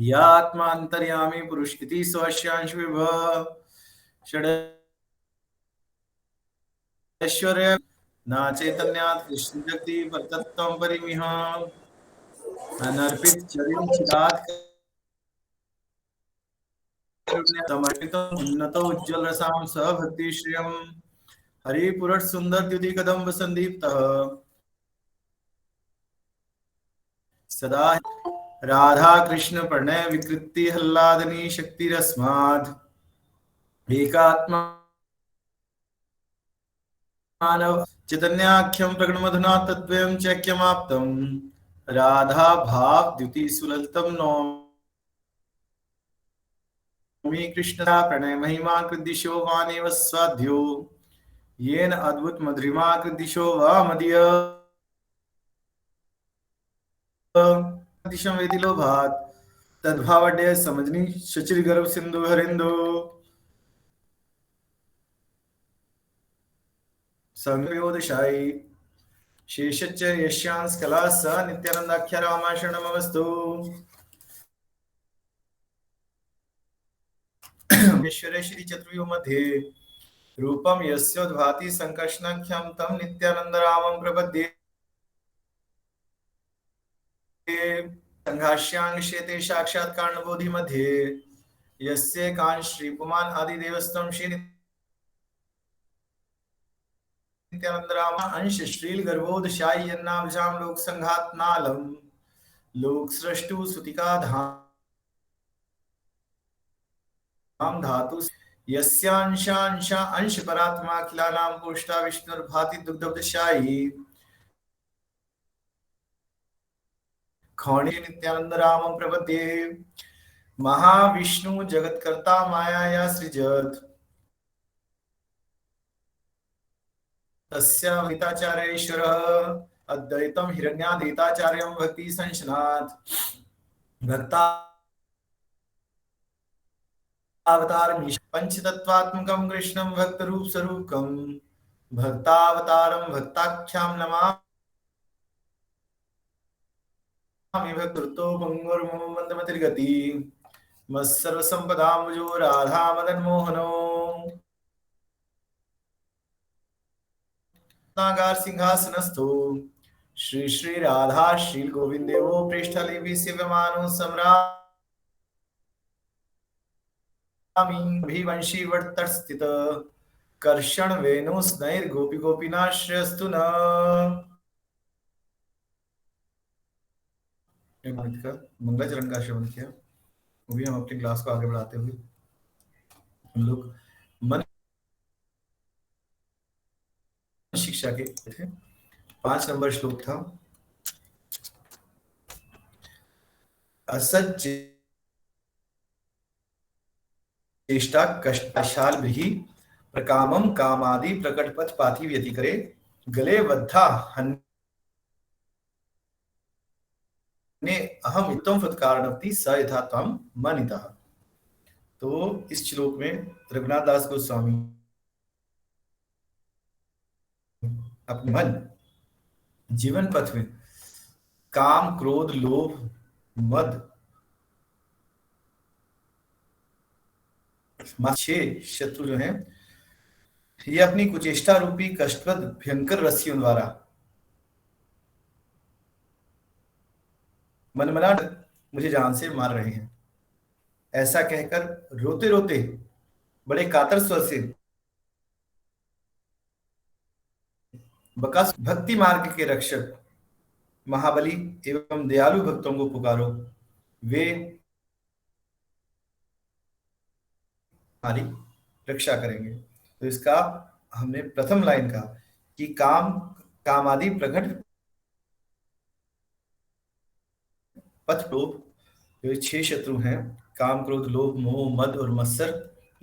या आत्मान्तर्यामी पुरुष इति स्वस्यांश विभव षडैश्वर्य न चैतन्यात् कृष्ण जगति परतत्त्वं परिमिह अनर्पित चरिं चिरात् समर्पितम् उन्नतो उज्ज्वल रसां स भक्ति श्रियम् हरिपुरः सुंदर द्युति कदम्ब संदीप्तः सदा राधा कृष्ण प्रणय विकृति हल्लादनी शक्तिरस्माद् एकात्मा मानव चैतन्याख्यं प्रगणमधुना तद्वयं चैक्यमाप्तम् राधा भाव द्युति सुललितं नौमि कृष्ण प्रणय महिमा कृदिशो वानेव स्वाध्यो येन अद्भुत मधुरिमा कृदिशो वामदीय दिशं वेदिलोभात् तद्भावड्य समजनी शचिर गर्भ सिंधु हरिंदो संयोदशाई शेषच्च यस्यांस कला स नित्यानंदाख्य रामाशरणमस्तु ईश्वरे श्री चतुर्युग मध्ये रूपम यस्योद्भाति संकर्षणाख्यं तं नित्यानंद रामं प्रपद्ये संघाष्यांगशेते साक्षात् कारणबोधि मध्ये यस्य कांश श्री पुमान आदि देवस्तम श्री नित्यानंद राम अंश श्रील गर्भोदशाई यन्नाभजाम लोक संघात नालम लोक सृष्टु सुतिका धाम धातु यस्यांशांशा अंश परात्मा अखिलानां पुष्टा विष्णुर्भाति दुग्धवदशाई खौणी नित्यानंद रामं प्रपद्ये महाविष्णु जगत्कर्ता मायाया सृजत तस्यावताचार्येश्वरः अद्वैतं हिरण्यादेताचार्यं भक्ति संशनात् भक्ता अवतारमीश पंचतत्वात्मकं कृष्णं भक्तरूप स्वरूपकं भक्तावतारं भक्ताख्यां नमामि भक्तृतो भंगुर्मम मंदमतिर्गति मत्सर्वसंपदां मुजो राधा मदन मोहनो नागार सिंहासनस्थो श्री श्री राधा श्री गोविंद देवो पृष्ठलिपि सेव्यमानो सम्रामी वंशी वर्तस्थित कर्षण वेणु स्नैर गोपी गोपीनाश्रयस्तु न मंगलाचरण का श्रवण किया। अभी हम अपनी क्लास को आगे बढ़ाते हुए हम लोग मन शिक्षा के थे 5 नंबर श्लोक था। असत चेष्टा कष्टशाल भी प्रकामम कामादि प्रकटपथ पाथि व्यतिकरे गले बद्धा ने अहम उत्तम फत्कारणपति स यथा तम मनिता। तो इस श्लोक में रघुनाथ दास गोस्वामी अपने मन जीवन पथ में काम क्रोध लोभ मद 6 शत्रु जो हैं ये अपनी कुचेष्टा रूपी कष्टप्रद भयंकर रस्सियों द्वारा मनमना मुझे जान से मार रहे हैं। ऐसा कहकर रोते रोते बड़े कातर स्वर से बकास भक्ति मार्ग के रक्षक महाबली एवं दयालु भक्तों को पुकारो, वे हमारी रक्षा करेंगे। तो इसका हमने प्रथम लाइन कहा कि काम आदि प्रकट पथ लोभ जो 6 शत्रु हैं, काम क्रोध लोभ मोह मद और मत्सर,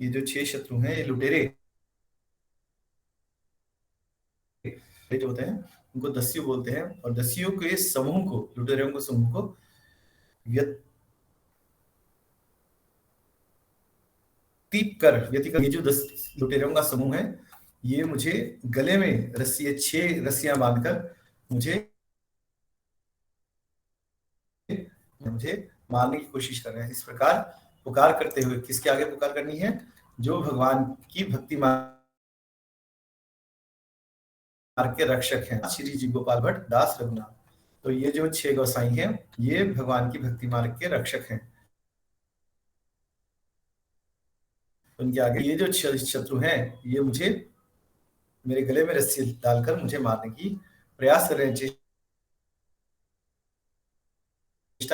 ये जो 6 शत्रु हैं ये लुटेरे जो होते हैं उनको दस्यु बोलते हैं। और दस्युओं के समूह को, लुटेरों को समूह को व्यतिकर ये जो 10 लुटेरों का समूह है ये मुझे गले में रस्सी 6 रस्सियां बांधकर मुझे मारने की कोशिश कर रहे हैं। इस प्रकार पुकार करते हुए किसके आगे पुकार करनी है? जो भगवान की भक्ति मार्ग के रक्षक हैं, श्री जी गोपाल भट्ट दास रघुनाथ। तो ये जो 6 गोसाई हैं, ये भगवान की भक्ति मार्ग के रक्षक हैं। उनके आगे ये जो शत्रु हैं, ये मुझे मेरे गले में रस्सी डालकर मुझे मारने की प्रयास कर रहे हैं, चेष्टा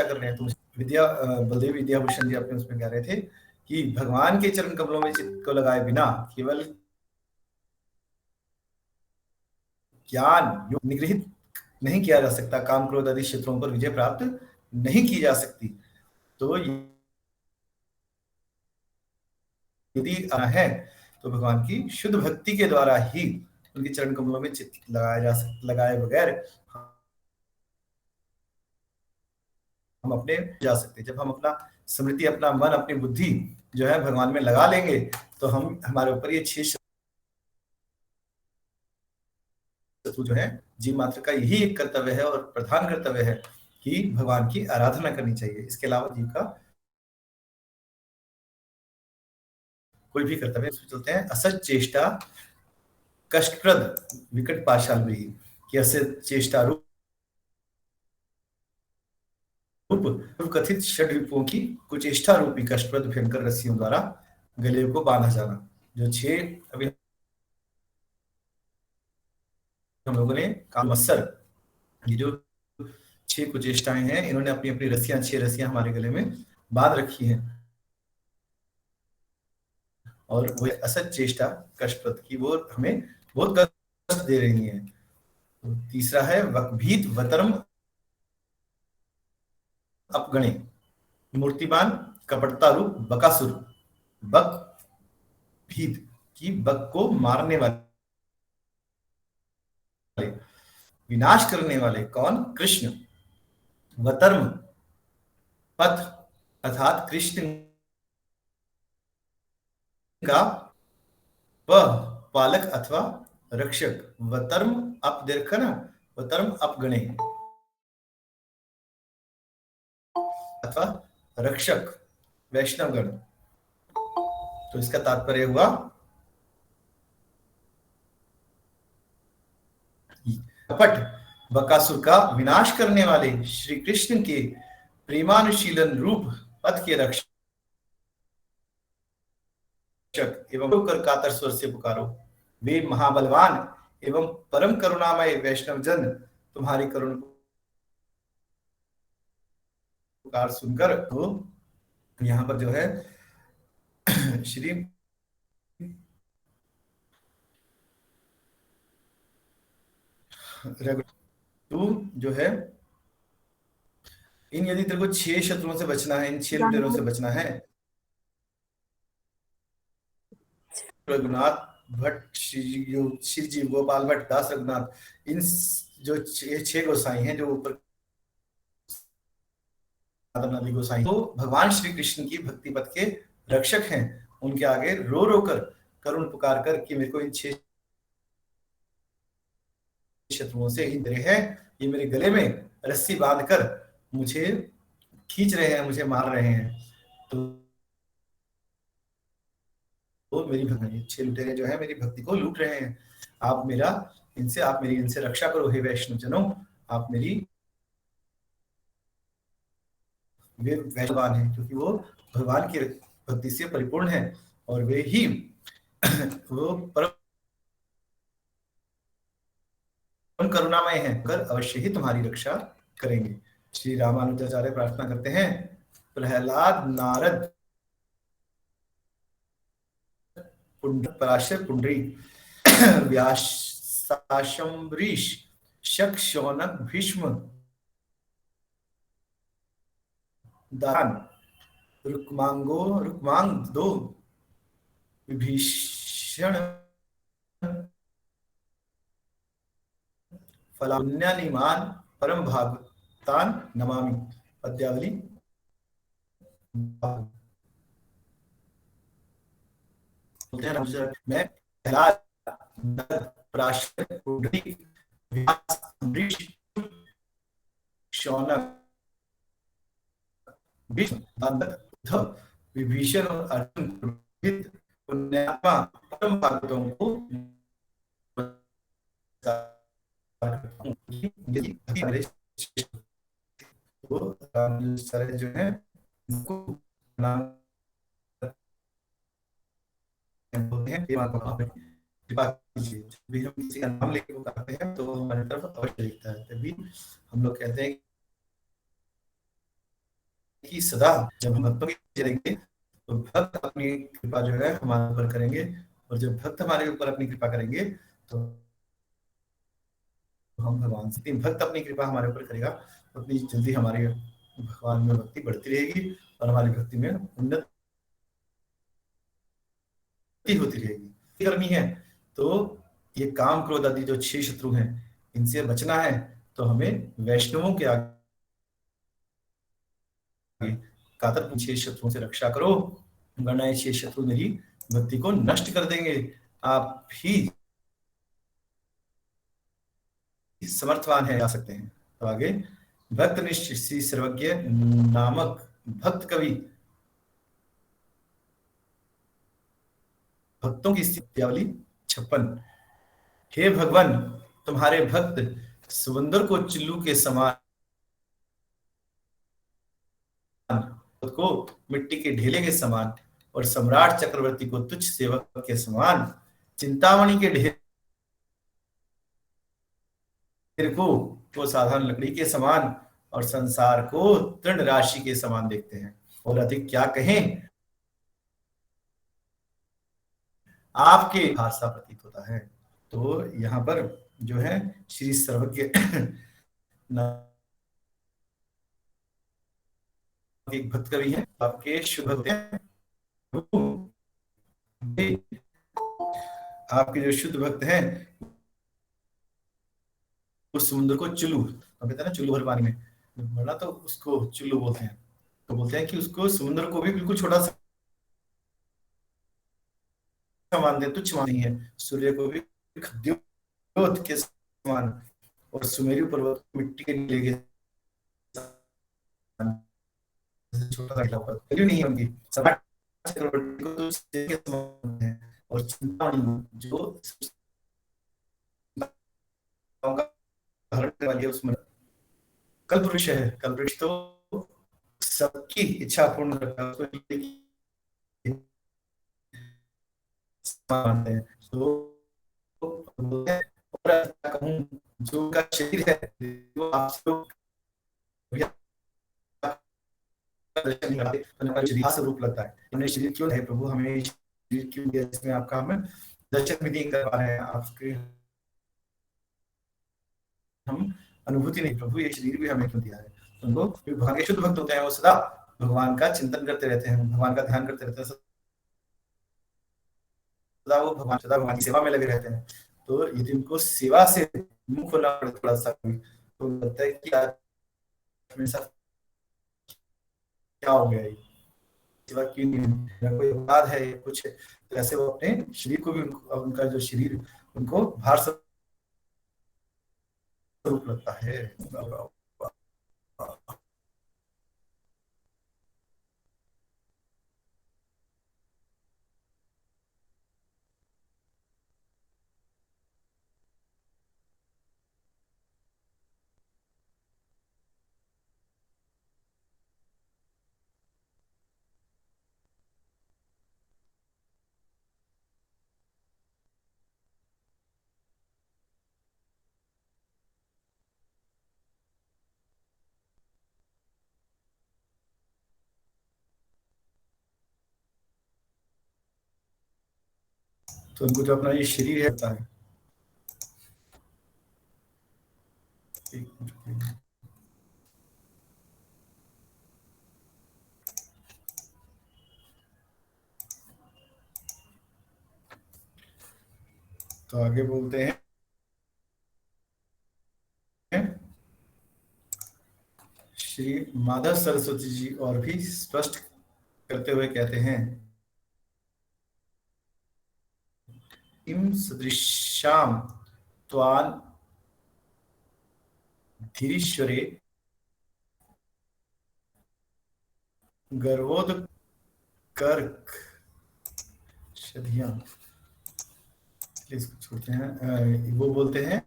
कर रहे हैं। तो बलदेव विद्याभूषण जी अपने उसमें कह रहे थे कि भगवान के चरण कमलों में चित्त को लगाए बिना केवल ज्ञान निगृहित नहीं किया जा सकता, काम क्रोध आदि शत्रुओं पर विजय प्राप्त नहीं की जा सकती। तो यदि है तो भगवान की शुद्ध भक्ति के द्वारा ही उनके चरण कमलों में चित्त लगाया जा सकता, लगाए बगैर हम अपने जा सकते। जब हम अपना स्मृति, अपना मन, अपनी बुद्धि जो है भगवान में लगा लेंगे, तो हम हमारे ऊपर ये 6 शत्रु जो है, जीव मात्र का यही एक कर्तव्य है और प्रधान कर्तव्य है कि भगवान की आराधना करनी चाहिए। इसके अलावा जीव का कोई भी कर्तव्य। चलते हैं असत चेष्टा कष्टप्रद विकट पाशाल भी, कि असत चेष्टा रूप कथित षड विपुओं की कुचेष्टा रूपी कष्टप्रद भयंकर रस्सियों द्वारा गले को बांधा जाना। जो 6 अभी हम लोगों ने कामत्सर, ये जो 6 कुचेष्टाएं हैं, इन्होंने अपनी अपनी रस्सियां, 6 रस्सियां हमारे गले में बांध रखी हैं, और वो असत चेष्टा कष्टप्रद की वो हमें बहुत कष्ट दे रही है। तो तीसरा है वकभीत वतरम अपगणे, मूर्तिमान कपटता रूप बकासुर। बक भीत की बक को मारने वाले, विनाश करने वाले कौन? कृष्ण। वतर्म पथ अर्थात कृष्ण का पालक अथवा रक्षक। वतर्म अप देखा ना, वतर्म अपगणे अथवा रक्षक वैष्णवगण। तो इसका तात्पर्य हुआ कपट बकासुर का विनाश करने वाले श्री कृष्ण के प्रेमानुशीलन रूप पथ के रक्षक एवं कर कातर स्वर से पुकारो। वे महाबलवान एवं परम करुणामय वैष्णव जन तुम्हारी करुण पुकार सुनकर, तो यहाँ पर जो है श्री तू जो है इन, यदि तेरे को 6 शत्रुओं से बचना है, इन 6 लुटेरों से बचना है, रघुनाथ भट्ट, श्री जी गोपाल भट्ट दास रघुनाथ, इन जो 6 गोसाई हैं, जो ऊपर नदी गोसाई, तो भगवान श्री कृष्ण की भक्ति पथ के रक्षक हैं। उनके आगे रो रो कर करुण पुकार कर कि मेरे को इन 6 शत्रुओं से ही डरे हैं, ये मेरे गले में रस्सी बांधकर मुझे खींच रहे हैं, मुझे मार रहे हैं। तो मेरी भक्ति, 6 लुटेरे जो है मेरी भक्ति को लूट रहे हैं। आप मेरी इनसे रक्षा करो हे वैष्णव जनों। आप मेरी, वे वैष्णवान हैं क्योंकि वो भगवान की भक्ति से परिपूर्ण है, और वे ही वो परम करुणामय हैं, कर अवश्य ही तुम्हारी रक्षा करेंगे। श्री रामानुजाचार्य प्रार्थना करते हैं, प्रहलाद नारद पराशर पुंडरी व्यासाशंबरीश शक शौनक भीष्म दान रुक्मांग दो विभीषण फलान्यानिमान परम भागतान नमामि। पद्यावली। मैं प्रहलाद पराशर पुंडरी व्यास अम्बरीश शौनक भीष्म, उद्धव, विभीषण और अर्जुन पुरोहित, पुण्यात्मा, परम भागवतों को तो सारे जो है उनको नाम बोलते हैं कि माता आप कृपा कीजिए। जब भी हम किसी का नाम लेके पुकारते हैं तो हमारी तरफ अवश्य दिखता है। तभी हम लोग कहते हैं कि सदा जब हम भक्तों की करेंगे तो भक्त अपनी कृपा जो है हमारे ऊपर करेंगे, और जब भक्त हमारे ऊपर अपनी कृपा करेंगे तो हम भगवान से, भक्त अपनी कृपा हमारे ऊपर करेगा उतनी जल्दी हमारी भगवान में भक्ति बढ़ती रहेगी और हमारी भक्ति में उन्नति होती रहेगी। करनी है तो ये काम क्रोध आदि जो 6 शत्रु हैं इनसे बचना है, तो हमें वैष्णवों के आगे कातर 6 शत्रुओं से रक्षा करो, वरना ये 6 शत्रु मेरी भक्ति को नष्ट कर देंगे। आप भी समर्थवान है, जा सकते हैं। तो आगे, भक्त निष्ठ श्री सर्वज्ञ नामक भक्त कवि भक्तों की स्तुत्यावली 56। हे भगवान, तुम्हारे भक्त समुद्र को चिल्लू के समान, को मिट्टी के ढेले के समान, और सम्राट चक्रवर्ती को तुच्छ सेवक के समान, चिंतामणि के ढेर को साधारण लकड़ी के समान, और संसार को तृण राशि के समान देखते हैं। और अधिक क्या कहें, आपके भाषा प्रतीत होता है। तो यहाँ पर जो है श्री सर्वज्ञ एक भक्त कवि है, आपके शुभ भक्त हैं, आपके जो शुद्ध भक्त हैं उस समुद्र को चुल्लू, हम कहते हैं ना चुल्लू भर पानी में मरना, तो उसको चुल्लू बोलते हैं। तो बोलते हैं कि उसको समुद्र को भी बिल्कुल छोटा सा मानते हैं, तुच्छ नहीं है। सूर्य को भी खद्योत के समान, और सुमेरु पर्वत मिट्टी के नीले के छोटा सा वैल्यू नहीं है उनकी। सम्राट चक्रवर्ती को तो सूर्य के समान है, और चिंतामणि जो का हरण करने वाली है उसमें कल्पवृक्ष है। कल्पवृक्ष तो सबकी इच्छा पूर्ण करता है, उसको मानते हैं। तो और कहूँ जो का शरीर है वो आपको दर्शन नहीं कराते, तो हमारे शरीर से रूप लगता है। हमने शरीर क्यों है प्रभु, हमें शरीर क्यों दिया जिसमें आपका हमें दर्शन भी नहीं कर पा रहे हैं, आपके हम अनुभूति नहीं, प्रभु ये शरीर भी हमें क्यों दिया है। उनको भगवान के शुद्ध भक्त होते हैं, वो सदा भगवान का चिंतन करते रहते हैं, भगवान का ध्यान करते रहते हैं, सदा वो भगवान की सेवा में लगे रहते हैं। तो यदि उनको सेवा से मुख होना पड़े थोड़ा सा, तो लगता है कि यार मेरे साथ क्या हो गया, ये सेवा क्यों नहीं, कोई अपराध है कुछ, तो ऐसे वो अपने शरीर को भी उनका जो शरीर उनको भार स्वरूप लगता है। तो उनको जो अपना ये शरीर है होता है। तो आगे बोलते हैं, श्री माधव सरस्वती जी और भी स्पष्ट करते हुए कहते हैं, इम सदृशाम त्वान धीरीश्वरे गर्वोद कर्क शदियां, इसको छोड़ते हैं। वो बोलते हैं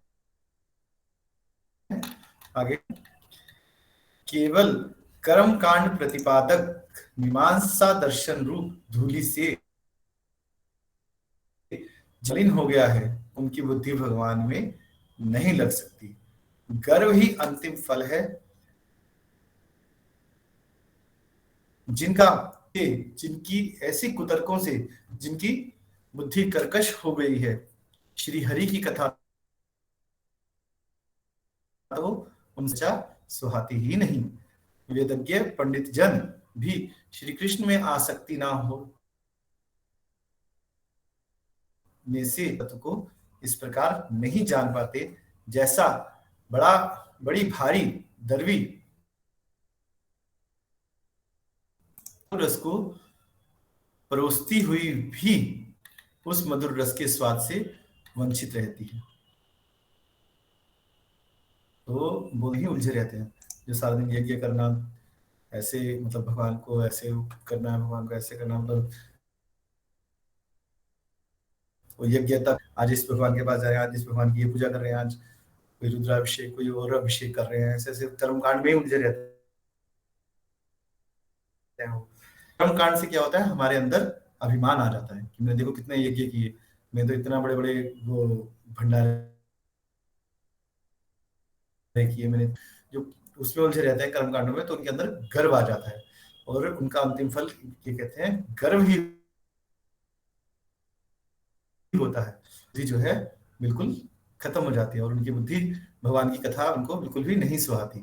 आगे, केवल कर्म कांड प्रतिपादक मीमांसा दर्शन रूप धूलि से जलिन हो गया है, उनकी बुद्धि भगवान में नहीं लग सकती। गर्व ही अंतिम फल है। जिनका जिनकी ऐसी कुतर्कों से जिनकी बुद्धि कर्कश हो गई है, श्री हरि की कथा तो उनसे सुहाती ही नहीं। वेदज्ञ पंडित जन भी श्री कृष्ण में आसक्ति ना हो में से तत्व को इस प्रकार नहीं जान पाते, जैसा बड़ा बड़ी भारी दरवी रस को परोसती हुई भी उस मधुर रस के स्वाद से वंचित रहती है। तो वो ही उलझे रहते हैं, जो सारा दिन यज्ञ करना, ऐसे मतलब भगवान को ऐसे करना है, भगवान को ऐसे करना, मतलब वो यज्ञ तक आज इस भगवान के पास जा रहे हैं, आज इस भगवान की ये पूजा कर रहे हैं, आज कोई रुद्राभिषेक कोई और अभिषेक कर रहे हैं, ऐसे ऐसे कर्मकांड में ही उलझे रहते हैं। कर्मकांड से क्या होता है, हमारे अंदर अभिमान आ जाता है कि मैंने देखो कितने यज्ञ किए, मैं तो इतना बड़े बड़े वो भंडारे किए मैंने। जो उसमें उलझे रहते हैं कर्मकांडों में, तो उनके अंदर गर्व आ जाता है, और उनका अंतिम फल ये कहते हैं गर्व ही होता है। बुद्धि जो है बिल्कुल खत्म हो जाती है, और उनकी बुद्धि भगवान की कथा उनको बिल्कुल भी नहीं सुहाती।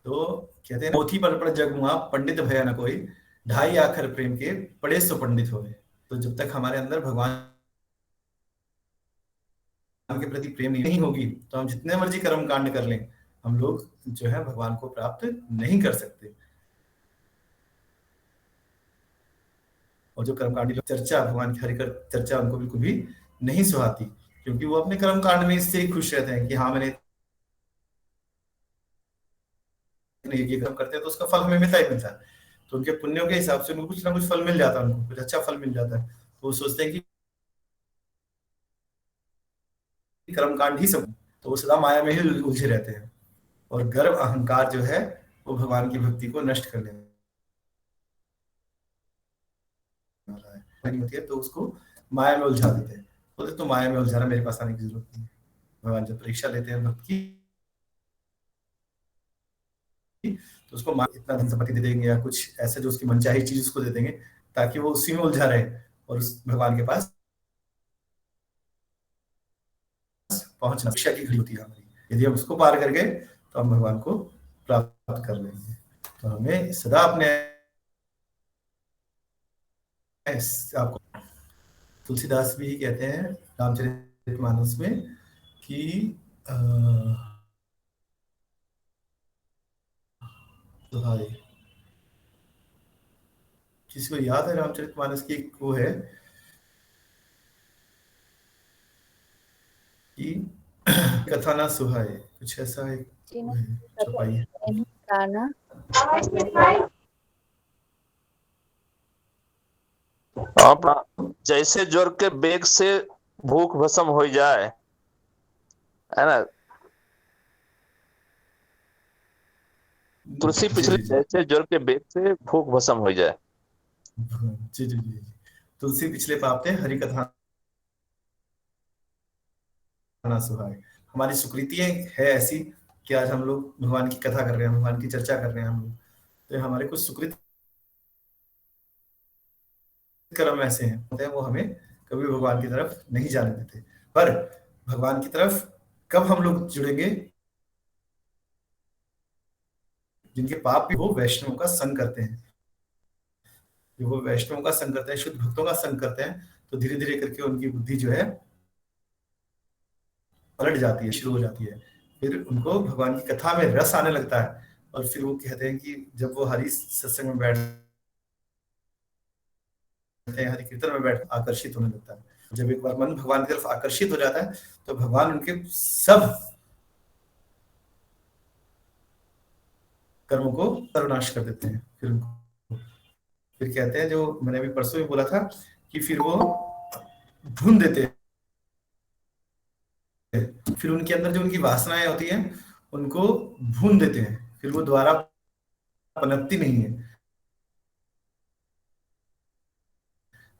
तो कहते हैं पोथी पर पढ़ जग मुआ पंडित भया न कोई, ढाई आखर प्रेम के पढ़े सो पंडित होए। तो जब तक हमारे अंदर भगवान के प्रति प्रेम नहीं होगी, तो हम जितने मर्जी कर्म कांड कर लें, हम लोग जो है भगवान को प्राप्त नहीं कर सकते। और जो कर्मकांडी लोग चर्चा, भगवान की हरि कर चर्चा उनको बिल्कुल भी नहीं सुहाती, क्योंकि वो अपने कर्म कांड में इससे ही खुश रहते हैं कि हाँ मैंने ये कर्म करते हैं तो उसका फल हमें मिलता ही मिलता है। तो उनके पुण्यों के हिसाब से उनको कुछ ना कुछ फल मिल जाता है, उनको कुछ अच्छा फल मिल जाता है, तो वो सोचते हैं कि कर्म कांड ही सब, तो वो सदा माया में ही उलझे रहते हैं। और गर्व अहंकार जो है वो भगवान की भक्ति को नष्ट करने वाला है, नहीं होती है तो उसको माया में उलझा देते हैं। बोलते तो माया में उलझाना मेरे पास आने की जरूरत नहीं है। भगवान जब परीक्षा लेते हैं भक्त की, तो उसको इतना धन संपत्ति दे देंगे या कुछ ऐसे जो उसकी मनचाही चीज उसको दे देंगे, ताकि वो उसी में उलझा रहे और उस भगवान के पास पहुंचना। परीक्षा की घड़ी होती है हमारी, यदि हम उसको पार कर गए तो हम भगवान को प्राप्त कर लेंगे। तो हमें सदा अपने आपको तुलसीदास भी कहते हैं रामचरितमानस में कि दुहाई, किसी को याद है रामचरितमानस की एक वो है कि कथा ना सुहाए, कुछ ऐसा एक वो है, चौपाई है। अपना जैसे ज्वर के बेग से भूख भस्म हो जाए, है ना। तुलसी जी पिछले जी जी जैसे ज्वर के बेग से भूख भस्म हो जाए। जी जी जी जी। तुलसी पिछले पाप थे, हरि कथा ना सुहाए। हमारी सुकृति है ऐसी कि आज हम लोग भगवान की कथा कर रहे हैं, भगवान की चर्चा कर रहे हैं हम लोग, तो हमारे कुछ सुकृत कर्म ऐसे हैं होते हैं, वो हमें कभी भगवान की तरफ नहीं जाने देते। पर भगवान की तरफ कब हम लोग जुड़ेंगे, जिनके पाप भी वो वैष्णव का संग करते हैं, जो वो वैष्णव का संग करते हैं, शुद्ध भक्तों का संग करते हैं, तो धीरे धीरे करके उनकी बुद्धि जो है पलट जाती है, शुरू हो जाती है। फिर उनको भगवान की कथा में रस आने लगता है, और फिर वो कहते हैं कि जब वो हरि सत्संग में बैठते हैं, हरि कीर्तन में बैठ आकर्षित होने लगता है। जब एक बार मन भगवान की तरफ आकर्षित हो जाता है, तो भगवान उनके सब कर्मों को सर्वनाश कर देते हैं। फिर कहते हैं, जो मैंने अभी परसों भी बोला था, कि फिर वो भून देते हैं। फिर उनके अंदर जो उनकी वासनाएं होती हैं उनको भून देते हैं, फिर वो दोबारा पनपती नहीं है।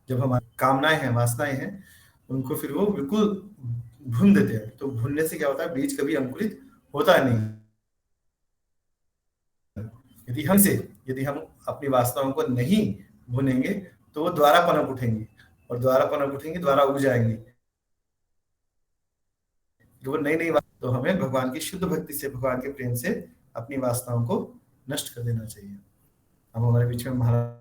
जब हमारी कामनाएं हैं, वासनाएं हैं, उनको फिर वो बिल्कुल भून देते हैं। तो भूनने से क्या होता है, बीज कभी अंकुरित होता नहीं। यदि हम अपनी वासनाओं को नहीं भूनेंगे तो वो द्वारा पनप उठेंगी, और द्वारा पनप उठेंगी, द्वारा उग जाएंगी। वो नई नई, तो हमें भगवान की शुद्ध भक्ति से, भगवान के प्रेम से अपनी वासनाओं को नष्ट कर देना चाहिए। अब हमारे बीच में महाराज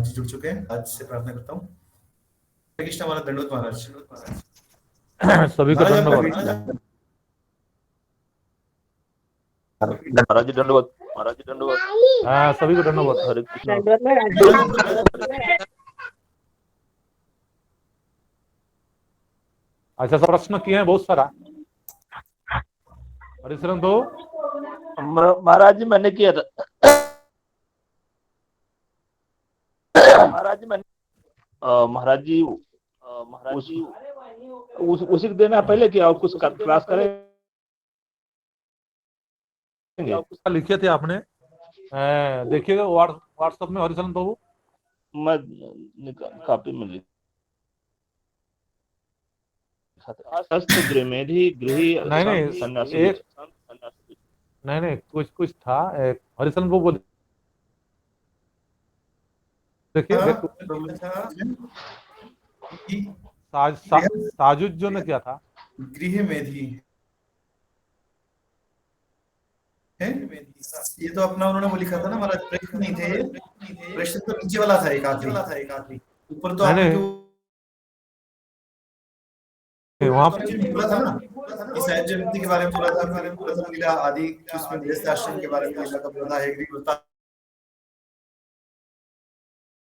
जी जुड़ चुके हैं, आज से प्रार्थना करता हूँ। हरे कृष्ण। हमारा दंडवत महाराज। सभी को महाराज आपका धन्यवाद। महाराज जी दंडवत, महाराज जी दंडवत। हाँ, सभी को धन्यवाद। हरे कृष्ण। अच्छा, सब प्रश्न किए हैं बहुत सारा। हरिशरण तो महाराज जी मैंने किया था। महाराज जी उसी को देना पहले किया और कुछ क्लास करेंगे। लिखे थे आपने, देखिएगा व्हाट्सएप में हरिशरण बाबू। मैं कॉपी में लिखा गृहमेधी गृही नहीं, नहीं कुछ था हरिशरण बाबू। देखिए साजुज्जो ने क्या था, गृह मेधी है। ये तो अपना उन्होंने वो लिखा था ना महाराज, प्रश्न नहीं थे। प्रश्न तो नीचे वाला था, एक आखिरी। ऊपर तो आपने वहां पर बोला था ना कि साहित्य जयंती के बारे में बोला था, प्रथम लीला आदि, उसमें गृहस्थ आश्रम के बारे में लीला का बोला है,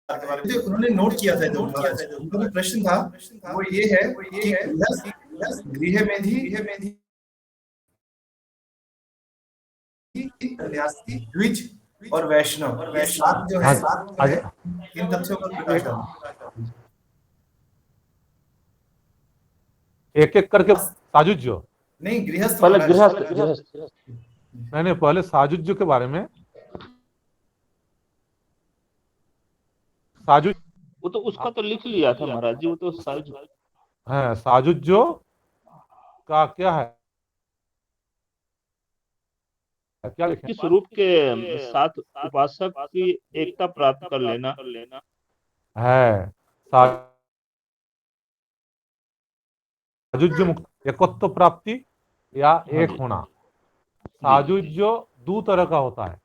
के बारे में उन्होंने नोट किया था। जो प्रश्न था वो ये है कि गृह मेधी द्विज और वैष्णव, सात जो है इन तथ्यों पर प्रकाश डालना। एक एक करके साजुज्जो नहीं, गृहस्थ पहले गृहस्थ नहीं, पहले साजुज्जो के बारे में। साजुज वो तो उसका तो लिख लिया था महाराज जी, वो तो साजुज्जो का क्या है, क्या लिखे? कि स्वरूप के साथ उपासक की एकता प्राप्त कर लेना है। साजुज्य मुक्त एकत्व प्राप्ति या एक होना। साजुज्य दो तरह का होता है,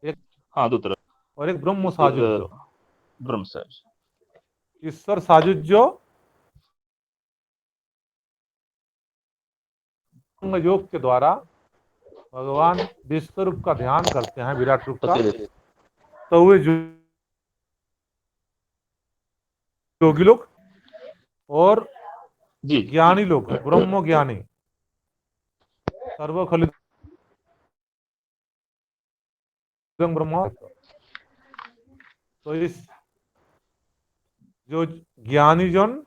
एक दो तरह, और एक ब्रह्म साजुज्य। ब्रह्म साजुज्य, ईश्वर साजुज्य योग के द्वारा भगवान विश्व रूप का ध्यान करते हैं, विराट रूप का, तो वे योगी लोग और ज्ञानी लोग, ब्रह्म ज्ञानी, सर्वखलित ब्रह्म। तो इस जो ज्ञानी जन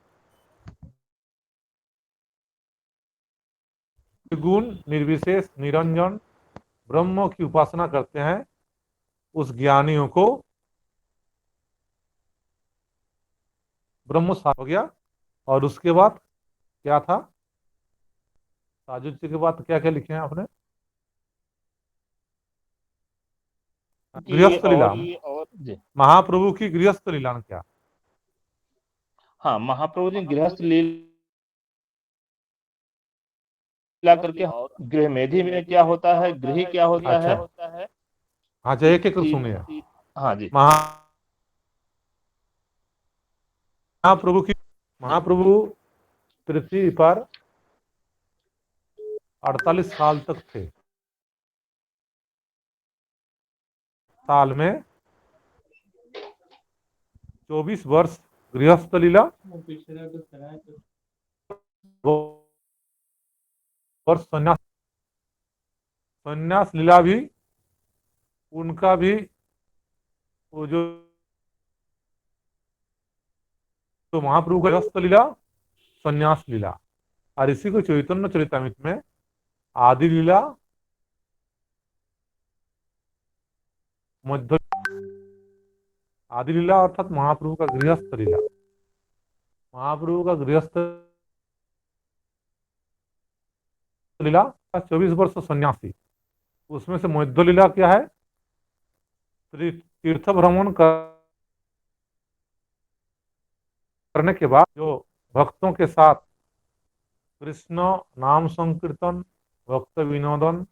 गुण निर्विशेष निरंजन ब्रह्म की उपासना करते हैं, उस ज्ञानियों को ब्रह्म हो गया। और उसके बाद क्या था, साजुज्य के बाद क्या क्या लिखे हैं आपने? गृहस्थ लीला, महाप्रभु की गृहस्थ लीला क्या? हाँ, महाप्रभु जी गृहस्थ लीला करके गृह मेधी में क्या होता है, गृह क्या होता है। अच्छा, एक एक सुनिए। हाँ जी। महाप्रभु पृथ्वी पर 48 साल तक थे। साल में 24 वर्ष गृहस्थ लीला, और संन्यास संन्यास लीला भी उनका भी वो जो महाप्रभु का गृहस्थ लीला संन्यास लीला, और इसी को चैतन्य चरितमृत में आदि लीला, मध्य आदि लीला अर्थात महाप्रभु का गृहस्थ लीला, महाप्रभु का गृहस्थ लीला 24 वर्ष सन्यासी, उसमें से मध्य लीला क्या है, तीर्थ भ्रमण करने के बाद जो भक्तों के साथ कृष्ण नाम संकीर्तन, भक्त विनोदन,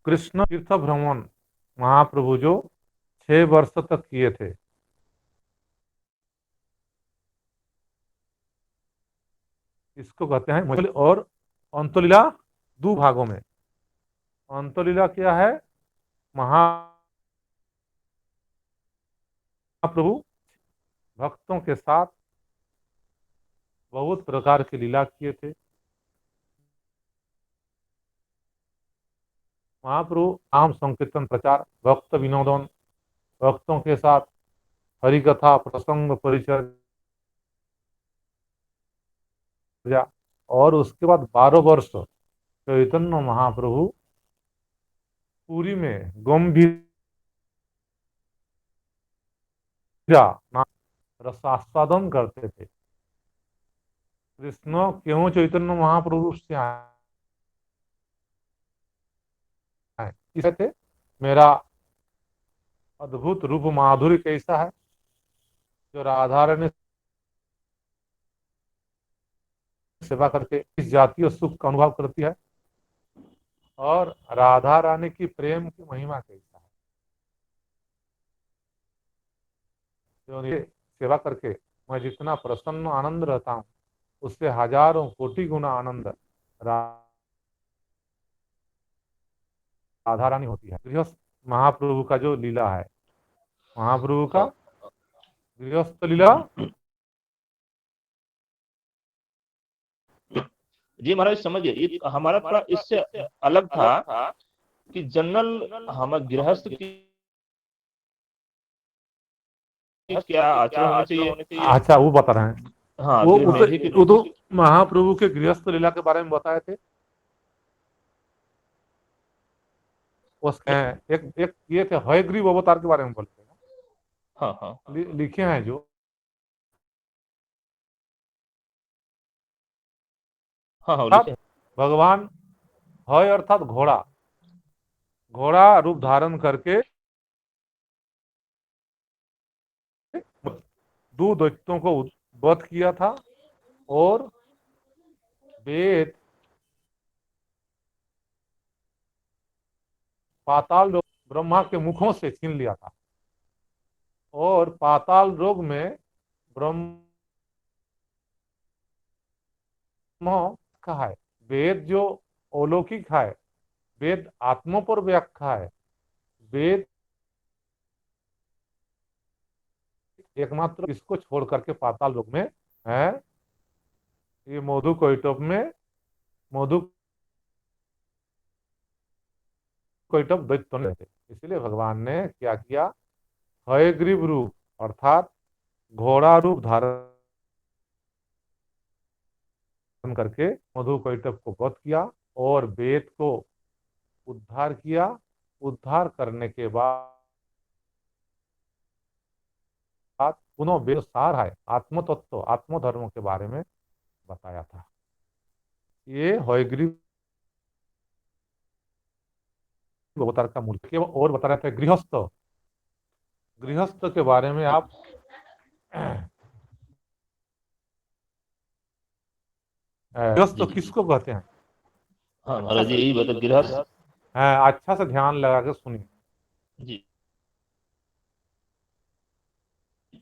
कृष्ण तीर्थ भ्रमण महाप्रभु जो 6 वर्ष तक किए थे, इसको कहते हैं मध्य। और अंतलीला 2 भागों में, अंतलीला क्या है, महाप्रभु भक्तों के साथ बहुत प्रकार की लीला किए थे। महाप्रभु नाम संकीर्तन प्रचार, भक्त विनोदन, भक्तों के साथ हरि कथा प्रसंग परिचर्या, और उसके बाद 12 वर्ष चैतन्य महाप्रभु पुरी में गंभीर रसास्वादन करते थे। कृष्ण क्यों चैतन्य महाप्रभु से आए, इसे थे मेरा अद्भुत रूप माधुर्य कैसा है, जो राधा रानी सेवा करके इस जातीय सुख का अनुभव करती है, और राधा रानी की प्रेम की महिमा कैसा है, जो सेवा करके मैं जितना प्रसन्न आनंद रहता हूँ, उससे हजारों कोटि गुना आनंद राधा रानी होती है। गृहस्थ महाप्रभु का जो लीला है, महाप्रभु का गृहस्थ लीला। जी महाराज समझिए, ये हमारा थोड़ा इससे अलग था कि जनरल हम गृहस्थ की क्या आचरण होना चाहिए। अच्छा, वो बता रहे हैं। हाँ, वो तो महाप्रभु के गृहस्थ लीला के बारे में बताए थे। एक ये थे हयग्रीव अवतार के बारे में बोलते हैं। हाँ हाँ, लिखे हैं जो, हाँ हाँ, भगवान हय अर्थात घोड़ा, घोड़ा रूप धारण करके 2 दैत्यों को वध किया था, और वेद पाताल लोक ब्रह्मा के मुखों से छीन लिया था, और पाताल लोक में ब्रह्मा का है, वेद जो अलौकिक है, वेद आत्मा पर व्याख्या है, वेद एकमात्र इसको छोड़ करके पाताल लोक में है, ये मधु कैटभ में मधु कैटभ दैत्य रहते, इसलिए भगवान ने क्या किया, हयग्रीव रूप अर्थात घोड़ा रूप धारण करके मधु कैटभ को वध किया, और वेद को उद्धार किया। उद्धार करने के बाद पुनः वेद सार है, आत्म तत्व आत्मधर्म के बारे में बताया था। ये हयग्रीव अवतार का मूल। और बता रहे थे गृहस्थ, गृहस्थ के बारे में आप गृहस्थ किसको कहते हैं? हाँ महाराज जी, यही बता गृहस्थ। हाँ, अच्छा से ध्यान लगा के सुनिए जी।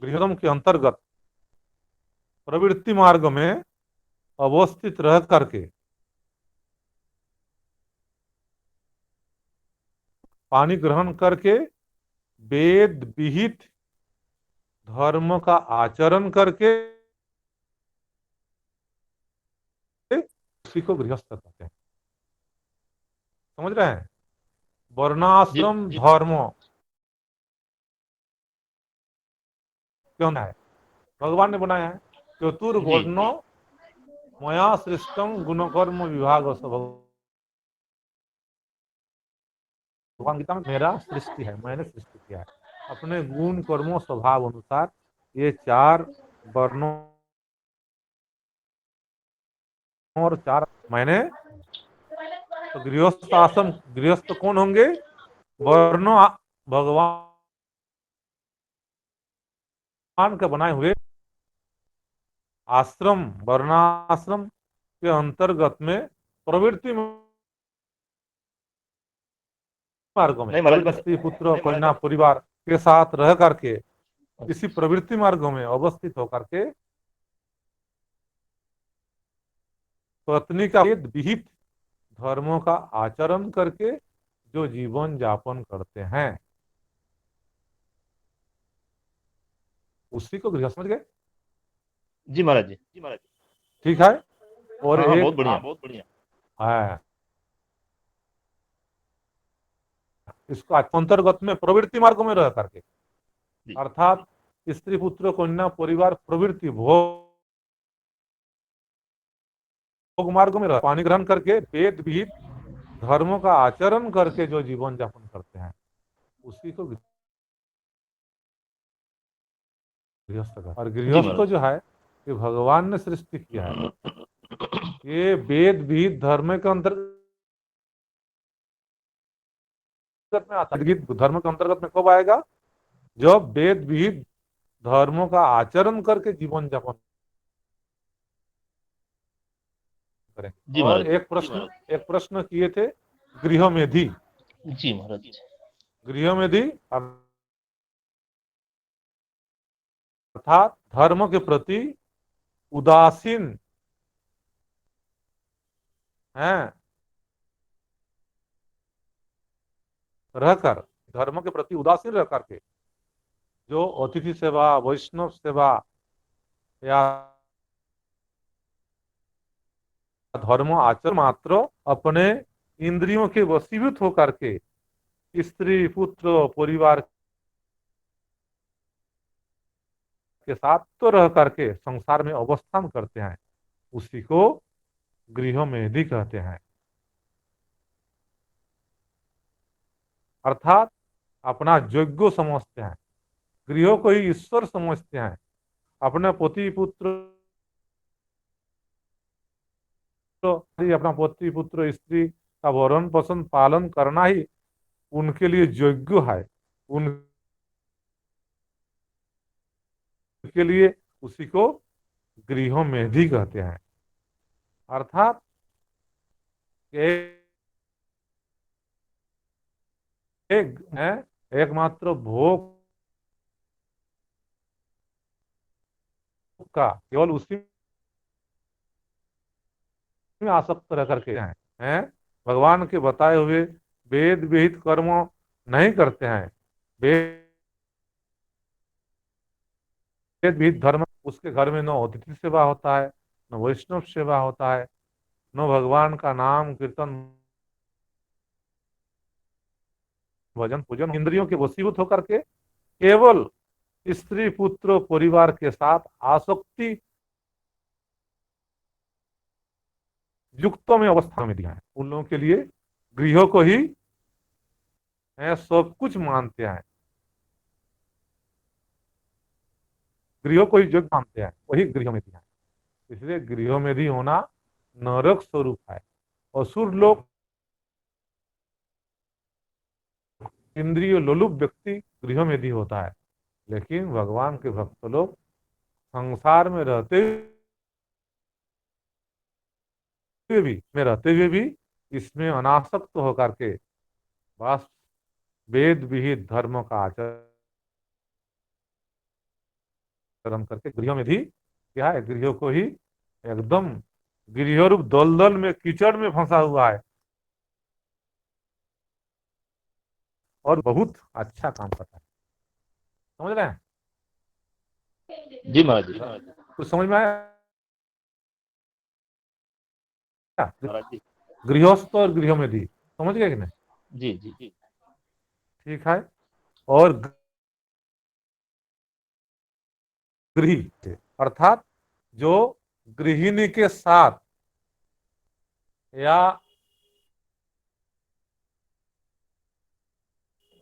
गृहस्थम के अंतर्गत प्रवृत्ति मार्ग में अवस्थित रह करके पानी ग्रहण करके वेद विहित धर्म का आचरण करके उसी को गृहस्थ कहते हैं। समझ रहे हैं? वर्णाश्रम जी धर्म क्यों है? भगवान ने बनाया है। जी चतुर्वर्णो मया सृष्टम गुणकर्म विभाग। भगवान गीता में मेरा सृष्टि है, मैंने सृष्टि किया है अपने गुण कर्मों स्वभाव अनुसार। ये 4 वर्णों और 4 मैंने। तो गृहस्थ आश्रम, गृहस्थ कौन होंगे? वर्णों भगवान के बनाए हुए आश्रम, वर्णाश्रम के अंतर्गत में प्रवृत्ति मार्गों में, नहीं महाराज, स्त्री पुत्र कन्या परिवार के साथ रह करके इसी प्रवृत्ति मार्गों में अवस्थित होकर के पत्नी का विहित धर्मों का आचरण करके जो जीवन यापन करते हैं उसी को गृहस्थ समझ गए। जी महाराज जी महाराज। ठीक है। और हाँ हाँ, एक बहुत बढ़िया बहुत बढ़िया। है इसको अंतर्गत में प्रवृत्ति मार्गों में रह करके, जी अर्थात स्त्री पुत्र कन्या परिवार प्रवृत्ति भोग मार्गों में रह पानी ग्रहण करके वेद विहित धर्मों का आचरण करके जो जीवन यापन करते हैं उसी को गृहस्थ का। और जी गृहस्थ महाराज। जो है ये भगवान ने सृष्टि किया है। ये वेद विहित धर्म के अंतर्गत में आता है। धर्म के अंतर्गत में कब आएगा? जब वेद विहित धर्मों का आचरण करके जीवन यापन करें। जी और महाराज। एक प्रश्न किए थे गृह मेधि। जी महाराज। गृह मेधि अर्थात धर्म के प्रति उदासीन हैं रहकर, धर्म के प्रति उदासीन रह करके जो अतिथि सेवा, वैष्णव सेवा या धर्म आचरण मात्र अपने इंद्रियों के वशीभूत होकर के स्त्री पुत्र परिवार के साथ तो रह करके संसार में अवस्थान करते हैं उसी को गृह मेधि कहते हैं। अर्थात अपना योग्य समझते हैं, गृह को ही ईश्वर समझते हैं। अपने पति पुत्र अपना पति पुत्र स्त्री का भरण पोषण पालन करना ही उनके लिए योग्य है, उनके लिए उसी को गृह मेधि कहते हैं। अर्थात एकमात्र भोग का केवल उसी में आसक्त रह करके हैं, भगवान के बताए हुए वेद विहित कर्म नहीं करते हैं। वेद विहित धर्म, उसके घर में न अतिथि सेवा होता है, न वैष्णव सेवा होता है, न भगवान का नाम कीर्तन भजन पूजन। इंद्रियों के वशीभूत होकर के केवल स्त्री पुत्र परिवार के साथ आसक्ति युक्तों में अवस्था में दिया है। उन लोगों के लिए गृह को ही सब कुछ मानते हैं, गृह को ही योग्य मानते हैं, वही गृह में दिया है। इसलिए गृह में भी होना नरक स्वरूप है। असुर लोग, इंद्रिय लोलुप व्यक्ति गृह में भी होता है, लेकिन भगवान के भक्त लोग संसार में रहते हुए भी इसमें अनासक्त होकर के बस वेद विहित धर्म का आचरण करके गृह में भी क्या है, गृह को ही एकदम गृह रूप दलदल में कीचड़ में फंसा हुआ है और बहुत अच्छा काम करता है। समझ रहे हैं? जी महाराज जी। कुछ समझ में आया? महाराज जी। गृहस्थ और गृहमेधी, समझ गए कि नहीं? जी जी जी। ठीक है। और गृह अर्थात जो गृहिणी के साथ या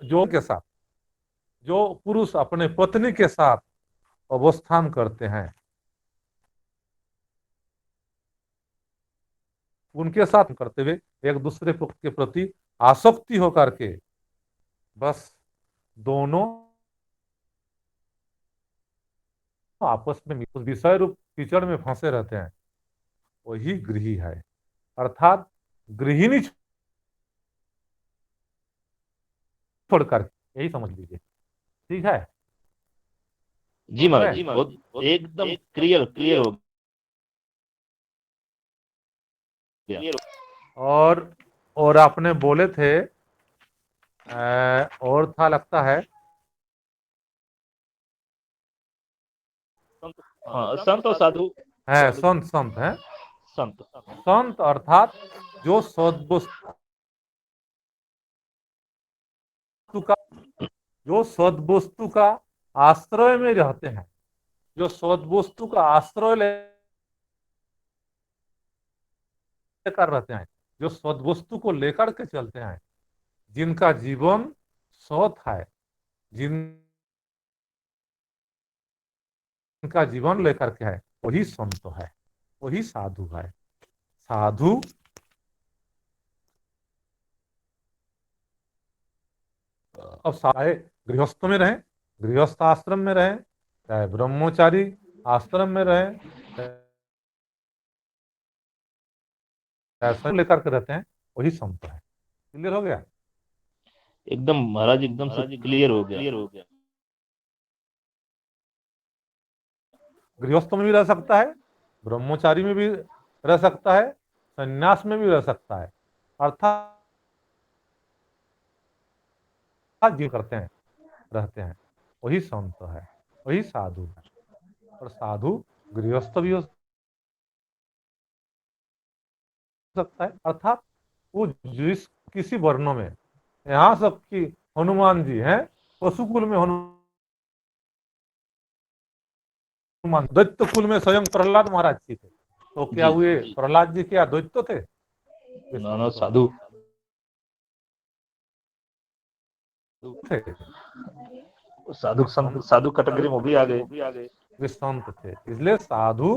जो के साथ, जो पुरुष अपने पत्नी के साथ अवस्थान करते हैं, उनके साथ करते हुए एक दूसरे के प्रति आसक्ति होकर के बस दोनों आपस में उस विषय रूप कीचड़ में फंसे रहते हैं, वही गृही है। अर्थात गृहिणी छोड़कर, यही समझ लीजिए। ठीक है जी महाराज जी, बहुत एकदम क्लियर क्लियर हो गया। और आपने बोले थे और था लगता है हाँ, संत और साधु है, संत संत है, संत संत अर्थात जो सद्वस्तु का, जो सद्वस्तु का आश्रय में रहते हैं, जो सद्वस्तु का आश्रय लेकर रहते हैं, जो सद्वस्तु को लेकर के चलते हैं, जिनका जीवन सत है, जिनका जीवन लेकर के है, वही संत है, वही साधु है। साधु अब चाहे गृहस्थ में रहें, गृहस्थ आश्रम में रहें, चाहे ब्रह्मचारी आश्रम में रहें, ऐसा लेकर के रहते हैं, वही संत है। क्लियर हो गया? एकदम महाराज, एकदम से क्लियर हो गया। गृहस्थ में भी रह सकता है, ब्रह्मचारी में भी रह सकता है, संन्यास में भी रह सकता है, अर्थात जो करते हैं रहते हैं, वही संत है, वही साधु है। और साधु गृहस्थ भी हो सकता है, अर्थात वो जिस किसी वर्णों में, यहाँ सब की हनुमान जी हैं, पशुकुल में हनुमान, दैत्य कुल में स्वयं प्रहलाद महाराज जी थे, तो क्या हुए प्रहलाद जी क्या दैत्य थे? ना साधु थे, साधु संत, साधु कैटेगरी में भी आ गए, वे संत थे। इसलिए साधु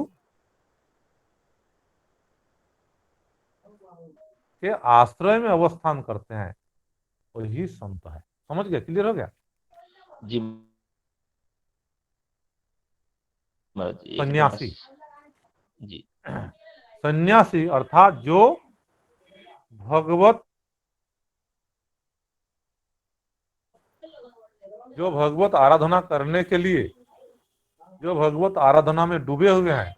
के आश्रय में अवस्थान करते हैं, वही संत है। समझ गए? क्लियर हो गया? जी सन्यासी जी, सन्यासी अर्थात जो भगवत आराधना करने के लिए, जो भगवत आराधना में डूबे हुए हैं,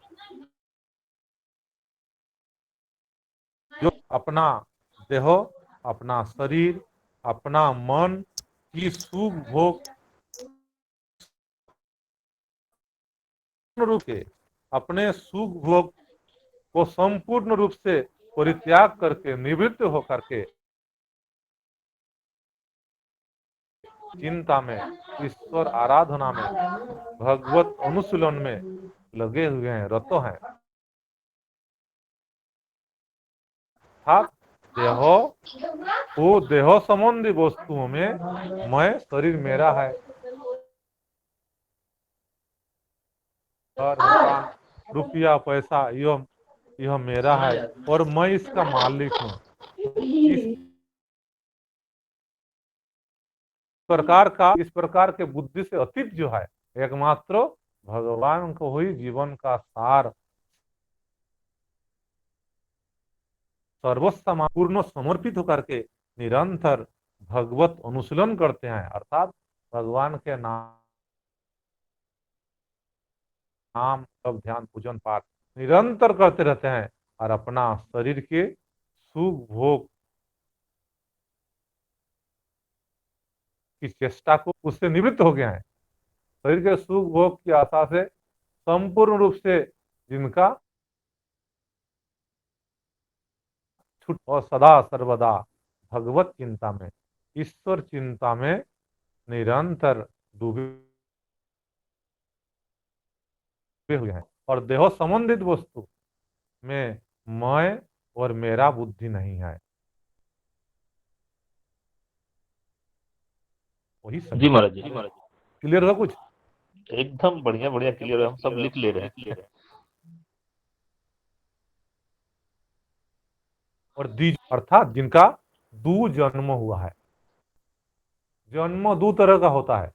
जो अपना देह, अपना शरीर, अपना मन की सुख भोग रूप से, अपने सुख भोग को संपूर्ण रूप से परित्याग करके, निवृत्त होकर के चिंता में, ईश्वर आराधना में, भगवत अनुशीलन में लगे हुए हैं, रत हैं। देहो वो देह संबंधी वस्तुओं में मैं, शरीर मेरा है, घर मकान रुपया पैसा यह मेरा है और मैं इसका मालिक हूँ। इस प्रकार के बुद्धि से अतीत जो है, एकमात्र भगवान को ही जीवन का सार, सर्वस्व पूर्ण समर्पित होकर के निरंतर भगवत अनुशीलन करते हैं, अर्थात भगवान के नाम सब ध्यान पूजन पाठ निरंतर करते रहते हैं और अपना शरीर के सुख भोग की चेष्टा को उससे निवृत्त हो गया है। शरीर के सुख भोग की आशा से संपूर्ण रूप से जिनका छूट और सदा सर्वदा भगवत चिंता में, ईश्वर चिंता में निरंतर डूबे हुए हैं और देह संबंधित वस्तु में मैं और मेरा बुद्धि नहीं है। वही जी सही। महाराज जी, क्लियर हो कुछ? एकदम बढ़िया बढ़िया क्लियर है, हम सब लिख ले रहे हैं। और द्विज अर्थात जिनका दो जन्म हुआ है। जन्म दो तरह का होता है।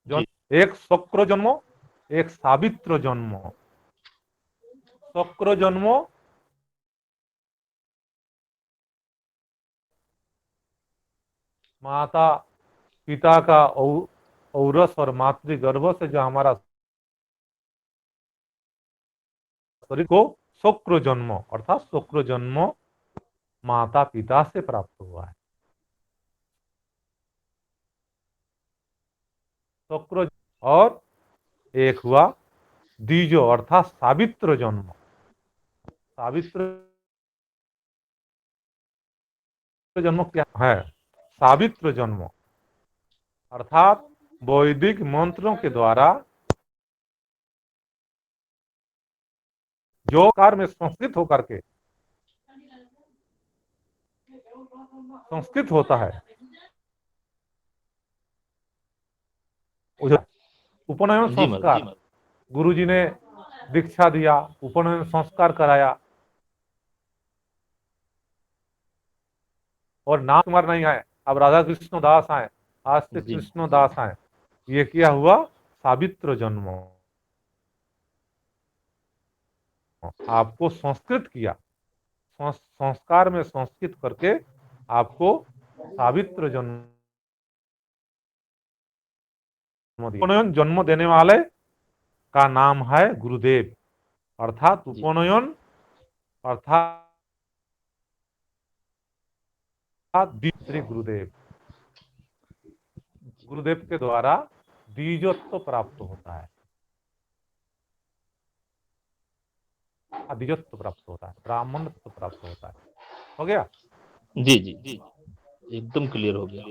जी एक शुक्र जन्म, एक सावित्र जन्म। शुक्र जन्म माता पिता का औरस और मातृगर्भ से जो हमारा शरीर को शुक्र जन्म अर्थात शुक्र जन्म माता पिता से प्राप्त हुआ है। शुक्र और एक हुआ द्विजो अर्थात सावित्र जन्म। सावित्र जन्म क्या है? सावित्र जन्म अर्थात वैदिक मंत्रों के द्वारा जो कार में संस्कृत होकर के संस्कृत होता है, उपनयन जी महाराज संस्कार। गुरुजी ने दीक्षा दिया, उपनयन संस्कार कराया और नाम कुमार नहीं आए, अब राधा कृष्ण दास आए, आज से जी कृष्ण दास आए। ये क्या हुआ? सावित्र जन्म। आपको संस्कृत किया, संस्कार में संस्कृत करके आपको सावित्र जन्म दिया। उपनयन जन्म देने वाले का नाम है गुरुदेव अर्थात उपनयन अर्थात श्री गुरुदेव। गुरुदेव के द्वारा द्विजत्व प्राप्त होता है, द्विजत्व प्राप्त होता है, ब्राह्मणत्व प्राप्त होता है। हो गया? जी जी जी, एकदम क्लियर हो गया।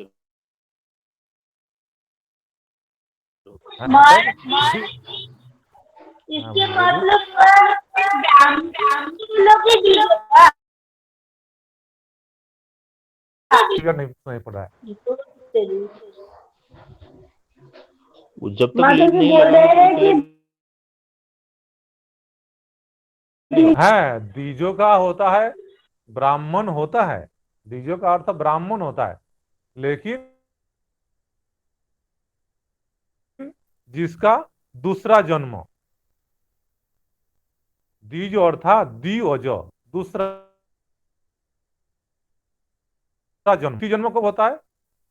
इसके मतलब नहीं पड़ रहा है। वो जब तक लीड नहीं लगाएंगे है द्विजों का होता है, ब्राह्मण होता है, द्विजों का अर्थ ब्राह्मण होता है, लेकिन जिसका दूसरा जन्म द्विज अर्थात द्विज दूसरा जन्म। जन्म कब होता है?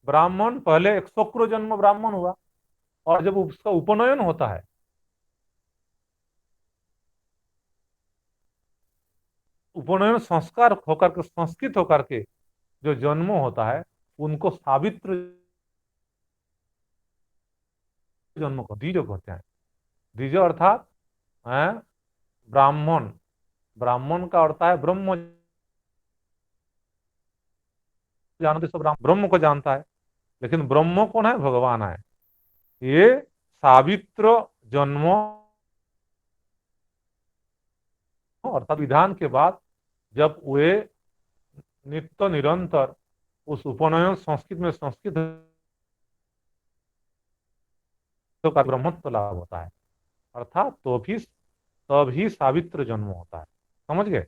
ब्राह्मण पहले एक शुक्र जन्म ब्राह्मण हुआ और जब उसका उपनयन होता है, उपनयन संस्कार होकर के संस्कृत होकर के जो जन्म होता है उनको सावित्र जन्म को द्विज कहते हैं। द्विज अर्थात ब्राह्मण, ब्राह्मण का अर्थ है ब्रह्म। जानते सब ब्रह्म को जानता है, लेकिन ब्रह्म कौन है? भगवान है। ये सावित्र जन्म अर्थात विधान के बाद जब वे नित्य निरंतर उस उपनयन संस्कृत में संस्कृत का ब्रह्मत्व लाभ होता है, अर्थात तो भी तभी सावित्र जन्म होता है। समझ गए?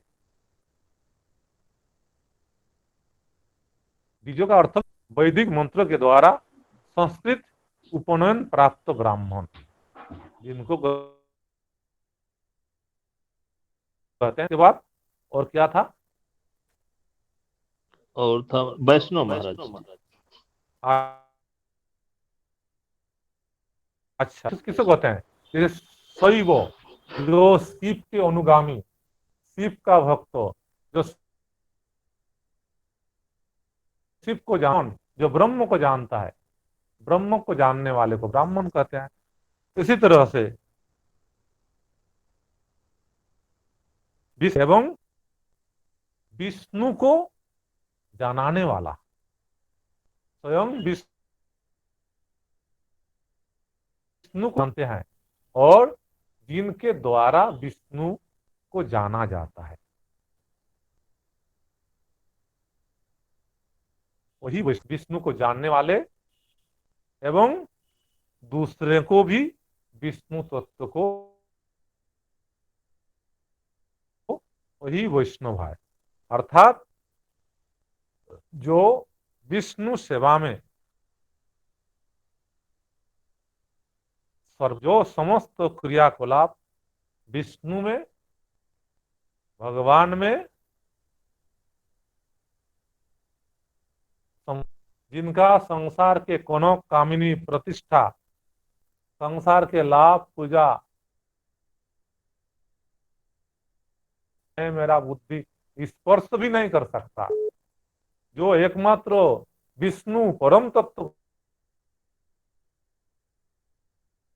द्विजों का अर्थ वैदिक मंत्र के द्वारा संस्कृत उपनयन प्राप्त ब्राह्मण, जिनको कहते हैं। के बाद और क्या था? और था वैष्णव महाराज। अच्छा, किसको कहते हैं? जैसे शैव जो शिव के अनुगामी, शिव का भक्त, जो शिव को जो ब्रह्म को जानता है, ब्रह्म को जानने वाले को ब्राह्मण कहते हैं। इसी तरह से एवं विष्णु को जनाने वाला, स्वयं विष्णु को जानते हैं और जिनके द्वारा विष्णु को जाना जाता है, वही विष्णु को जानने वाले एवं दूसरे को भी विष्णु तत्व को, वही वैष्णव है। अर्थात जो विष्णु सेवा में जो समस्त क्रियाकलाप विष्णु में, भगवान में, जिनका संसार के कोनो कामिनी प्रतिष्ठा, संसार के लाभ, पूजा मेरा बुद्धि स्पर्श भी नहीं कर सकता, जो एकमात्र विष्णु परम तत्व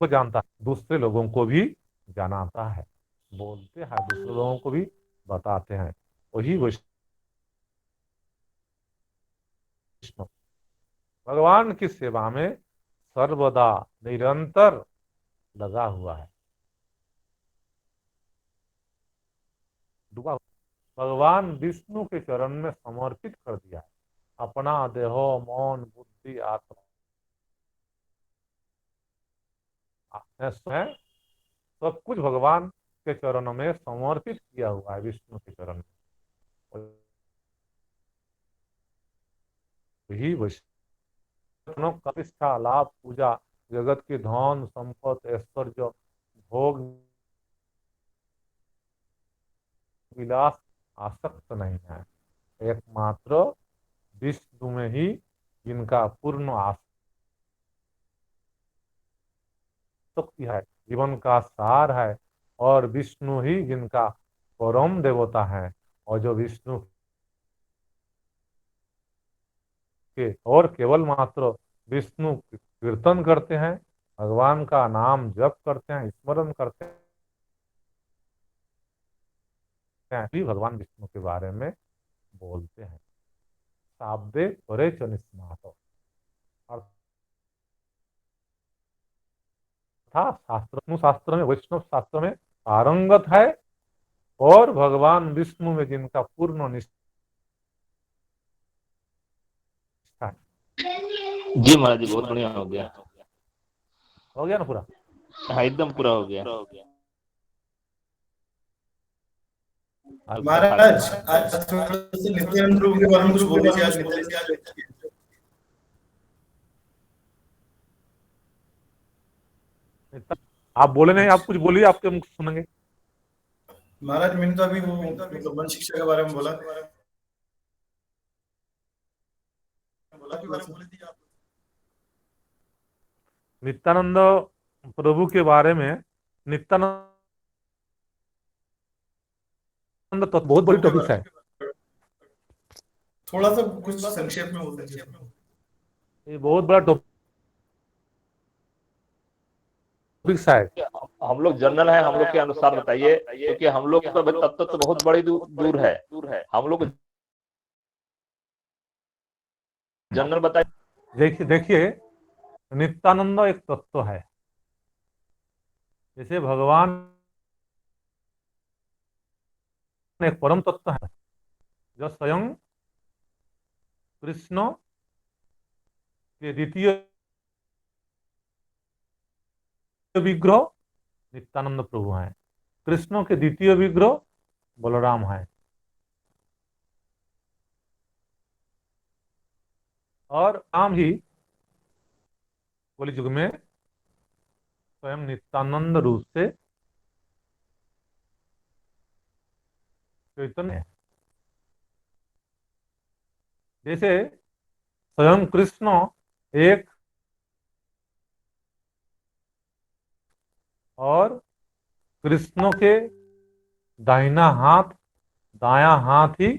को जानता है, दूसरे लोगों को भी जनाता है, बोलते हैं, दूसरे लोगों को भी बताते हैं, वही वैष्णव भगवान की सेवा में सर्वदा निरंतर लगा हुआ है। भगवान विष्णु के चरण में समर्पित कर दिया है अपना देहो, मन, बुद्धि, आत्मा है, सब कुछ भगवान के चरणों में समर्पित किया हुआ है, विष्णु के चरण में। ही वैष्णव प्रतिष्ठा, लाभ, पूजा, जगत की धन संपत्ति, ऐश्वर्य, भोग विलास आसक्त नहीं है, एकमात्र विष्णु में ही जिनका पूर्ण आसक्ति है, जीवन का सार है, और विष्णु ही जिनका परम देवता है, और जो विष्णु के और केवल मात्र विष्णु कीर्तन करते हैं, भगवान का नाम जप करते हैं, स्मरण करते हैं, भी भगवान विष्णु के बारे में बोलते हैं। शाब्दे परे च निस्नातो, शास्त्र में, वैष्णव शास्त्र में पारंगत है, और भगवान विष्णु में जिनका पूर्ण निष्ठा है। जी महाराज जी, बहुत बढ़िया हो गया ना पूरा? हाँ, एकदम पूरा हो गया। महाराज आज थोड़ा सा नित्यानंद प्रभु के बारे में कुछ बोल दीजिए। आज आप बोले नहीं, आप कुछ बोलिए, आपके मुख सुनेंगे। महाराज मैंने तो अभी वो मतलब वन शिक्षा के बारे में बोला। नित्यानंद प्रभु के बारे में, नित्यानंद तो बहुत बड़ी टॉपिक है, थोड़ा सा कुछ संक्षेप में बोल दीजिए। ये बहुत बड़ा टॉपिक है। हम लोग जनरल हैं, हम लोग के अनुसार बताइए, क्योंकि हम लोग तो तत्व तो बहुत बड़ी दूर है, हम लोग जनरल बताइए। देखिए नित्यानंद एक तत्व है, जैसे भगवान एक परम तत्व है, जो स्वयं कृष्ण के द्वितीय विग्रह नित्यानंद प्रभु हैं, कृष्ण के द्वितीय विग्रह बलराम हैं, और राम ही कलियुग में स्वयं नित्यानंद रूप से चैतन्य है। जैसे स्वयं कृष्ण एक और कृष्ण के दाहिना हाथ, दायां हाथ ही,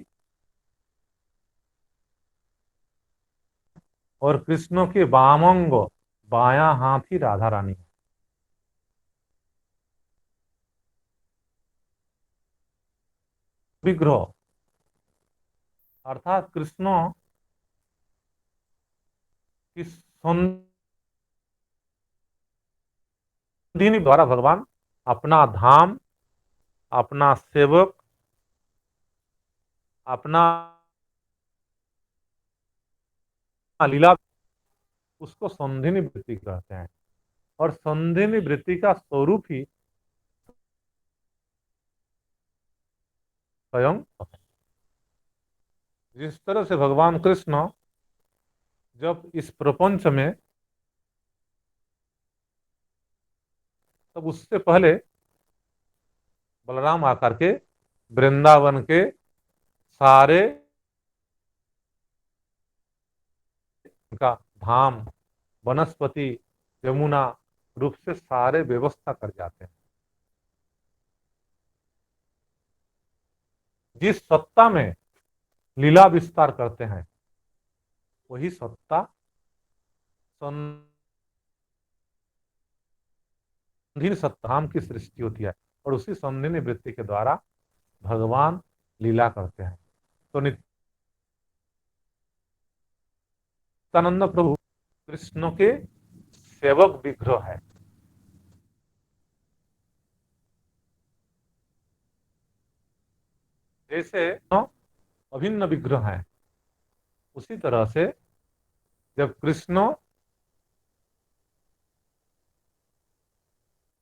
और कृष्ण के वामंग, बायां हाथ ही राधा रानी है। विग्रह अर्थात कृष्ण की संधिनी द्वारा भगवान अपना धाम, अपना सेवक, अपना लीला, उसको संधिनी वृत्ति कहते हैं। और संधिनी वृत्ति का स्वरूप ही स्वयं। जिस तरह से भगवान कृष्ण जब इस प्रपंच में, तब उससे पहले बलराम आकर के वृंदावन के सारे का धाम, वनस्पति, यमुना रूप से सारे व्यवस्था कर जाते हैं। जिस सत्ता में लीला विस्तार करते हैं वही सत्ता संधिनी सत्ताम की सृष्टि होती है और उसी संधिनी वृत्ति के द्वारा भगवान लीला करते हैं। तो नित्यानंद प्रभु कृष्ण के सेवक विग्रह है। जैसे अभिन्न विग्रह है, उसी तरह से जब कृष्ण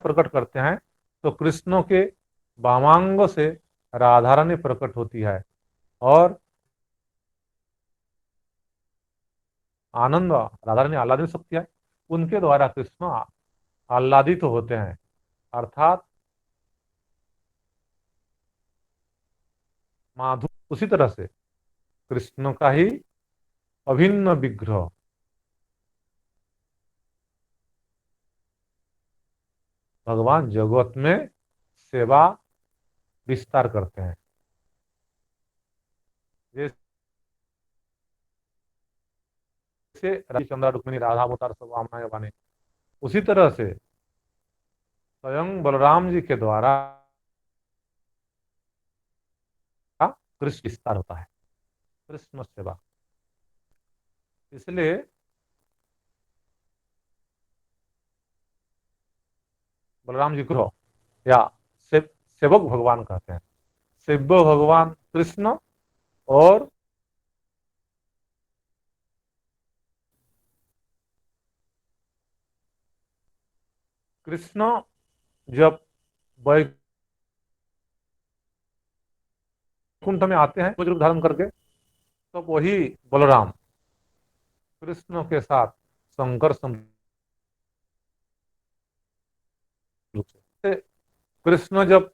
प्रकट करते हैं तो कृष्ण के वामांग से राधा रानी प्रकट होती है और आनंद राधा रानी आह्लादित शक्ति है, उनके द्वारा कृष्ण आह्लादित होते हैं। अर्थात माधु उसी तरह से कृष्ण का ही अभिन्न विग्रह भगवान जगत में सेवा विस्तार करते हैं। जैसे चंद्रा रुक्मिणी राधा अवतार सब आमना बने, उसी तरह से स्वयं बलराम जी के द्वारा कृष्ण विस्तार होता है, कृष्ण सेवा। इसलिए बलराम जी को या सेवक भगवान कहते हैं। सेव्य भगवान कृष्ण और कृष्ण जब वैकुंठ में आते हैं रूप धारण करके, तो वही बलराम कृष्ण के साथ संघर्ष से कृष्ण जब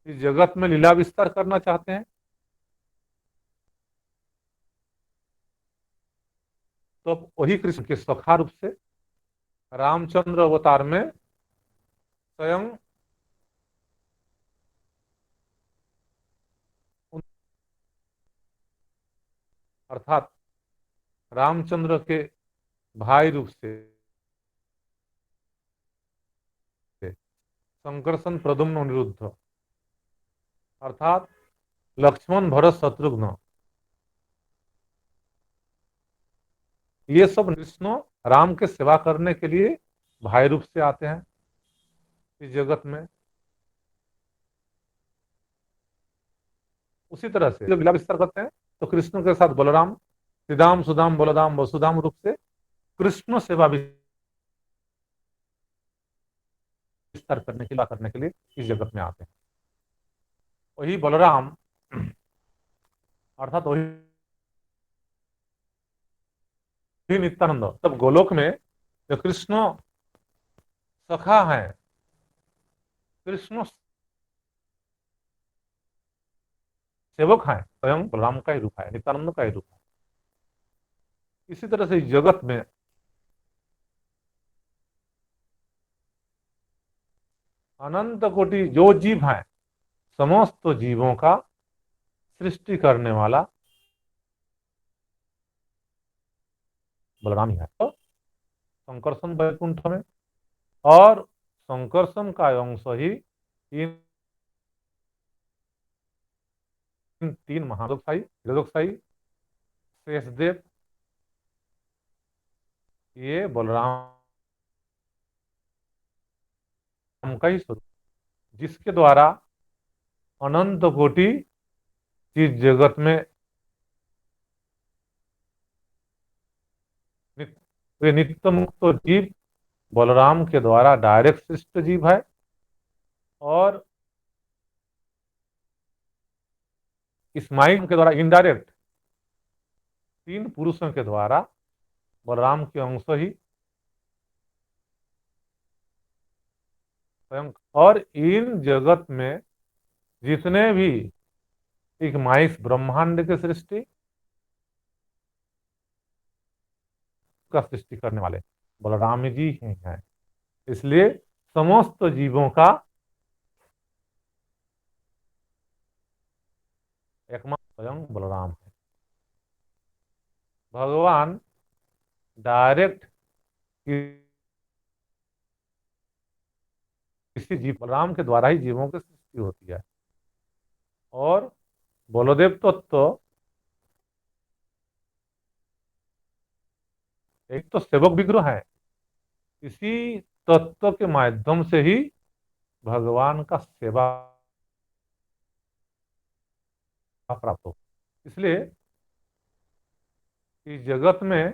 इस जगत में लीला विस्तार करना चाहते हैं तो वही कृष्ण के सखा रूप से रामचंद्र अवतार में स्वयं अर्थात रामचंद्र के भाई रूप से संकर्षण प्रद्युम्न अनिरुद्ध अर्थात लक्ष्मण भरत शत्रुघ्न, ये सब कृष्ण राम के सेवा करने के लिए भाई रूप से आते हैं इस जगत में। उसी तरह से जब लीला विस्तार करते हैं तो कृष्ण के साथ बलराम श्रीदाम सुदाम बलदाम वसुदाम रूप से कृष्ण सेवा विस्तार करने के लिए इस जगत में आते हैं। वही बलराम अर्थात वही नित्यानंद तब गोलोक में जो कृष्ण सखा है, कृष्ण सेवक है, स्वयं बलराम का ही रूप है, नित्यानंद का ही रूप है। इसी तरह से जगत में अनंत कोटि जो जीव है, समस्त जीवों का सृष्टि करने वाला बलराम ही है। तो संकर्षण वैकुंठ में और संकर्षण का अंश ही इन तीन महादोकसाई, त्रिदोकसाई, शेषदेव, ये बलराम का ही स्वरूप, जिसके द्वारा अनंत कोटि चीज जगत में वे नित्य मुक्त जीव बलराम के द्वारा डायरेक्ट सृष्ट जीव है, और इस माइंड के द्वारा इनडायरेक्ट तीन पुरुषों के द्वारा बलराम के अंश ही स्वयं, और इन जगत में जितने भी एक माइस ब्रह्मांड के सृष्टि का सृष्टि करने वाले बलराम जी ही हैं। इसलिए समस्त जीवों का एकमात्र स्वयं बलराम है। भगवान डायरेक्ट किसी जीव बलराम के द्वारा ही जीवों की सृष्टि होती है, और बलदेव तत्व एक तो सेवक विग्रह है, इसी तत्व के माध्यम से ही भगवान का सेवा प्राप्त हो। इसलिए इस जगत में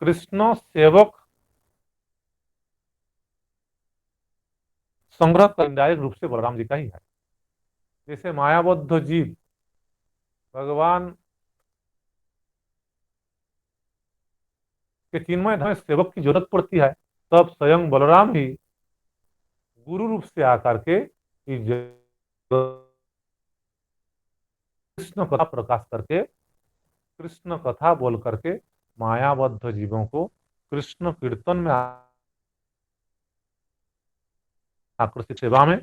कृष्ण सेवक संग्रह का इंडायरेक्ट रूप से बलराम जी का ही है। जैसे मायाबद्ध जीव भगवान के चिन्मय धर्म सेवक की जरूरत पड़ती है, तब स्वयं बलराम ही गुरु रूप से आकर के इस कृष्ण कथा प्रकाश करके कृष्ण कथा बोल करके मायाबद्ध जीवों को कृष्ण कीर्तन में आकर्षित सेवा में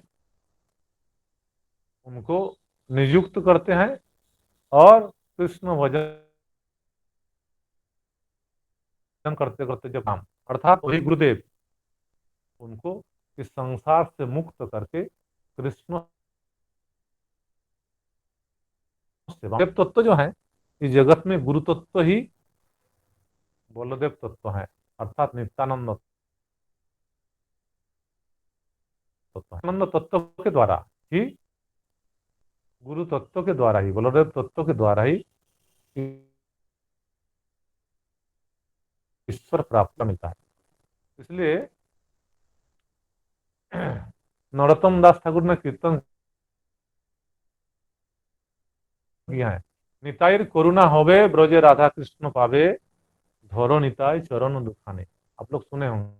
उनको नियुक्त करते हैं, और कृष्ण भजन करते करते जब काम अर्थात वही गुरुदेव उनको इस संसार से मुक्त करके कृष्ण सेवा तत्व जो है इस जगत में गुरु तत्व ही बलदेव तत्व है, अर्थात नित्यानंद तत्व है। आनंद तत्व के द्वारा ही गुरु तत्व के द्वारा ही बलदेव तत्व के द्वारा ही ईश्वर प्राप्त मिलता है। इसलिए नरोत्तम दास ठाकुर ने कीर्तन किया है, निताईर करुणा होवे ब्रजे राधा कृष्ण पावे धरो निताई चरण दुखाने। आप लोग सुने होंगे।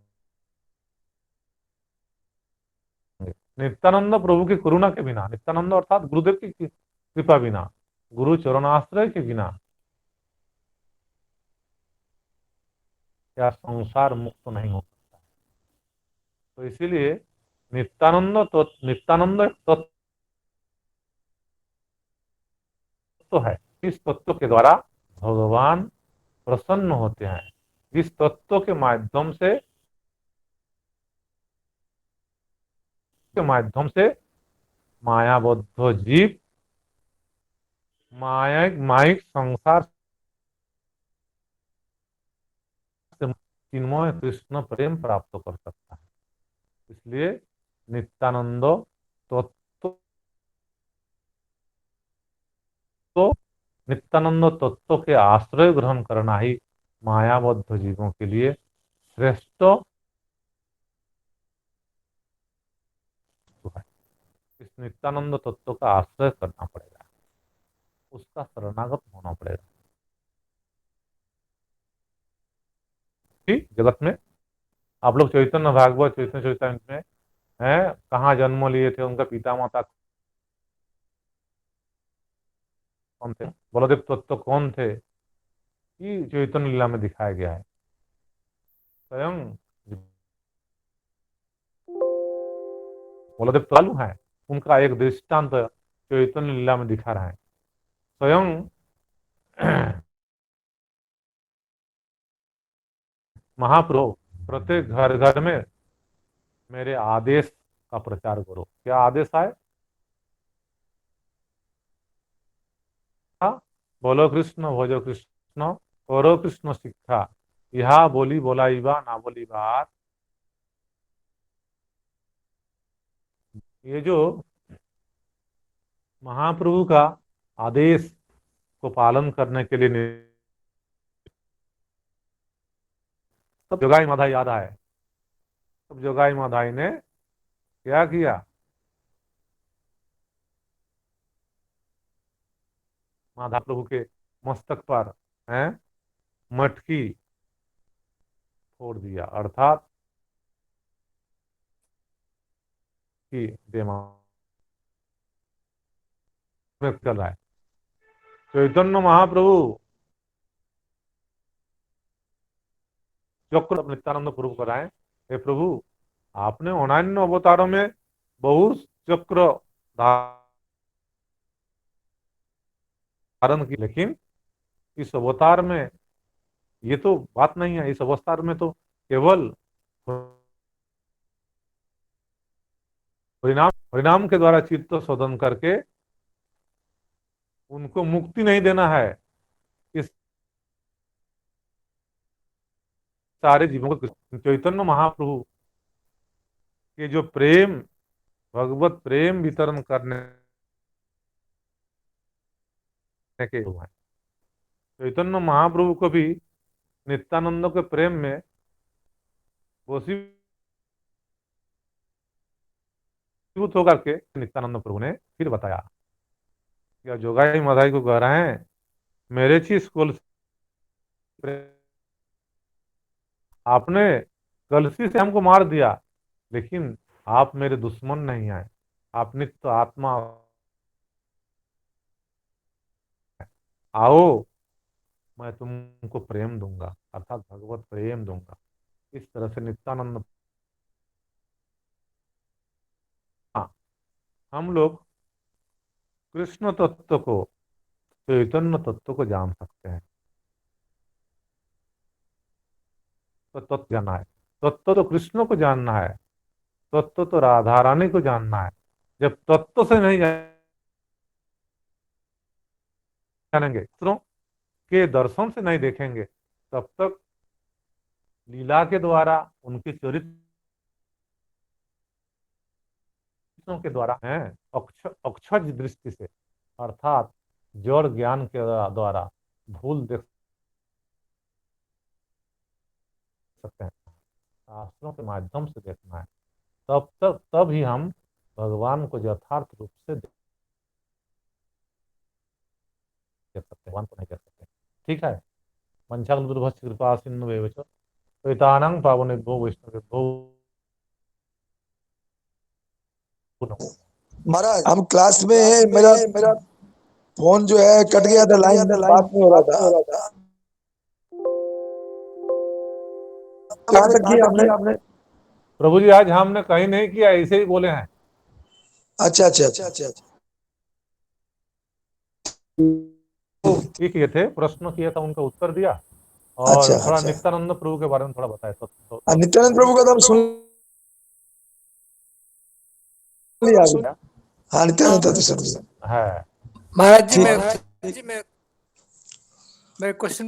नित्यानंद प्रभु की करुणा के बिना, नित्यानंद अर्थात गुरुदेव की कृपा बिना, गुरु चरणाश्रय के बिना क्या संसार मुक्त नहीं हो सकता। तो इसीलिए नित्यानंद तत्व है, इस तत्व के द्वारा भगवान प्रसन्न होते हैं, जिस तत्व के माध्यम से मायाबद्ध जीव माइक संसार से चिन्मय कृष्ण प्रेम प्राप्त कर सकता है। इसलिए नित्यानंद तत्व तो नित्यानंद तत्व के आश्रय ग्रहण करना ही मायाबद्ध जीवों के लिए श्रेष्ठ है। इस नित्यानंद तत्व का आश्रय करना पड़ेगा, उसका शरणागत होना पड़ेगा। ठीक, जगत में आप लोग चैतन्य भागवत चैतन्य चैतन्य में है कहाँ जन्म लिए थे, उनका पिता माता कौन थे, बलदेव तत्व कौन थे, ये चैतन्य लीला में दिखाया गया है। स्वयं बलदेव चालू है, उनका एक दृष्टांत चैतन्य लीला में दिखा रहा है। स्वयं महाप्रभु प्रत्येक घर घर में मेरे आदेश का प्रचार करो। क्या आदेश है? बोलो कृष्ण भोजो कृष्ण करो कृष्ण शिक्षा, यह बोली बोलाइबा ना बोली बात। ये जो महाप्रभु का आदेश को पालन करने के लिए तब जोगाई माधाई याद आए। तब जोगाई माधाई ने क्या किया, माधा प्रभु के मस्तक पर है मटकी फोड़ दिया, अर्थात कि दिमाग में चल रहा है। चैतन्य महाप्रभु चक्र नित्यानंद प्रभु कराए, हे प्रभु आपने अनन्य अवतारों में बहुत चक्र धारण की, लेकिन इस अवतार में ये तो बात नहीं है। इस अवतार में तो केवल परिणाम परिणाम के द्वारा चित्त शोधन करके उनको मुक्ति नहीं देना है। इस सारे जीवों को चैतन्य महाप्रभु के जो प्रेम, भगवत प्रेम वितरण करने के हैं, चैतन्य महाप्रभु को भी नित्यानंद के प्रेम में वसीभूत होकर के नित्यानंद प्रभु ने फिर बताया कि जोगाई माधाई को कह रहे हैं, मेरे चीज कुल आपने कलसी से हमको मार दिया, लेकिन आप मेरे दुश्मन नहीं आए, आप नित्य आत्मा, आओ मैं तुमको प्रेम दूंगा, अर्थात भगवत प्रेम दूंगा। इस तरह से नित्यानंद हम लोग कृष्ण तत्व को, चैतन्य तत्व को जान सकते हैं। तो तत्व जानना है, तत्व तो कृष्ण को जानना है, तत्व तो राधा रानी को जानना है। जब तत्व से नहीं जानेंगे, दूसरों के दर्शन से नहीं देखेंगे, तब तक लीला के द्वारा, उनके चरित्रों के द्वारा है अक्षज दृष्टि से, अर्थात जड़ ज्ञान के द्वारा भूल देख सकते हैं। शास्त्रों के माध्यम से देखना है, तब ही हम भगवान को यथार्थ रूप से देख सकते हैं, भगवान को नहीं देख सकते। ठीक है। मंचाकल्पतरुभ्यश्च कृपा सिन्धुभ्यश्च पतितानां पावनेभ्यो वैष्णवेभ्यो महाराज हम क्लास में है, मेरा फोन जो है कट गया था, लाइन बात नहीं हो रहा था। कहाँ तक किया आपने? प्रभु जी आज हमने कहीं नहीं किया, ऐसे ही बोले हैं। अच्छा। ये किए थे, प्रश्न किया था, उनका उत्तर दिया, और थोड़ा नित्यानंद प्रभु के बारे में थोड़ा बताया। तो नित्यानंद प्रभु का तो हम सुन लिया। हाँ नित्यानंद तो सुन लिया है। महाराज जी मैं क्वेश्चन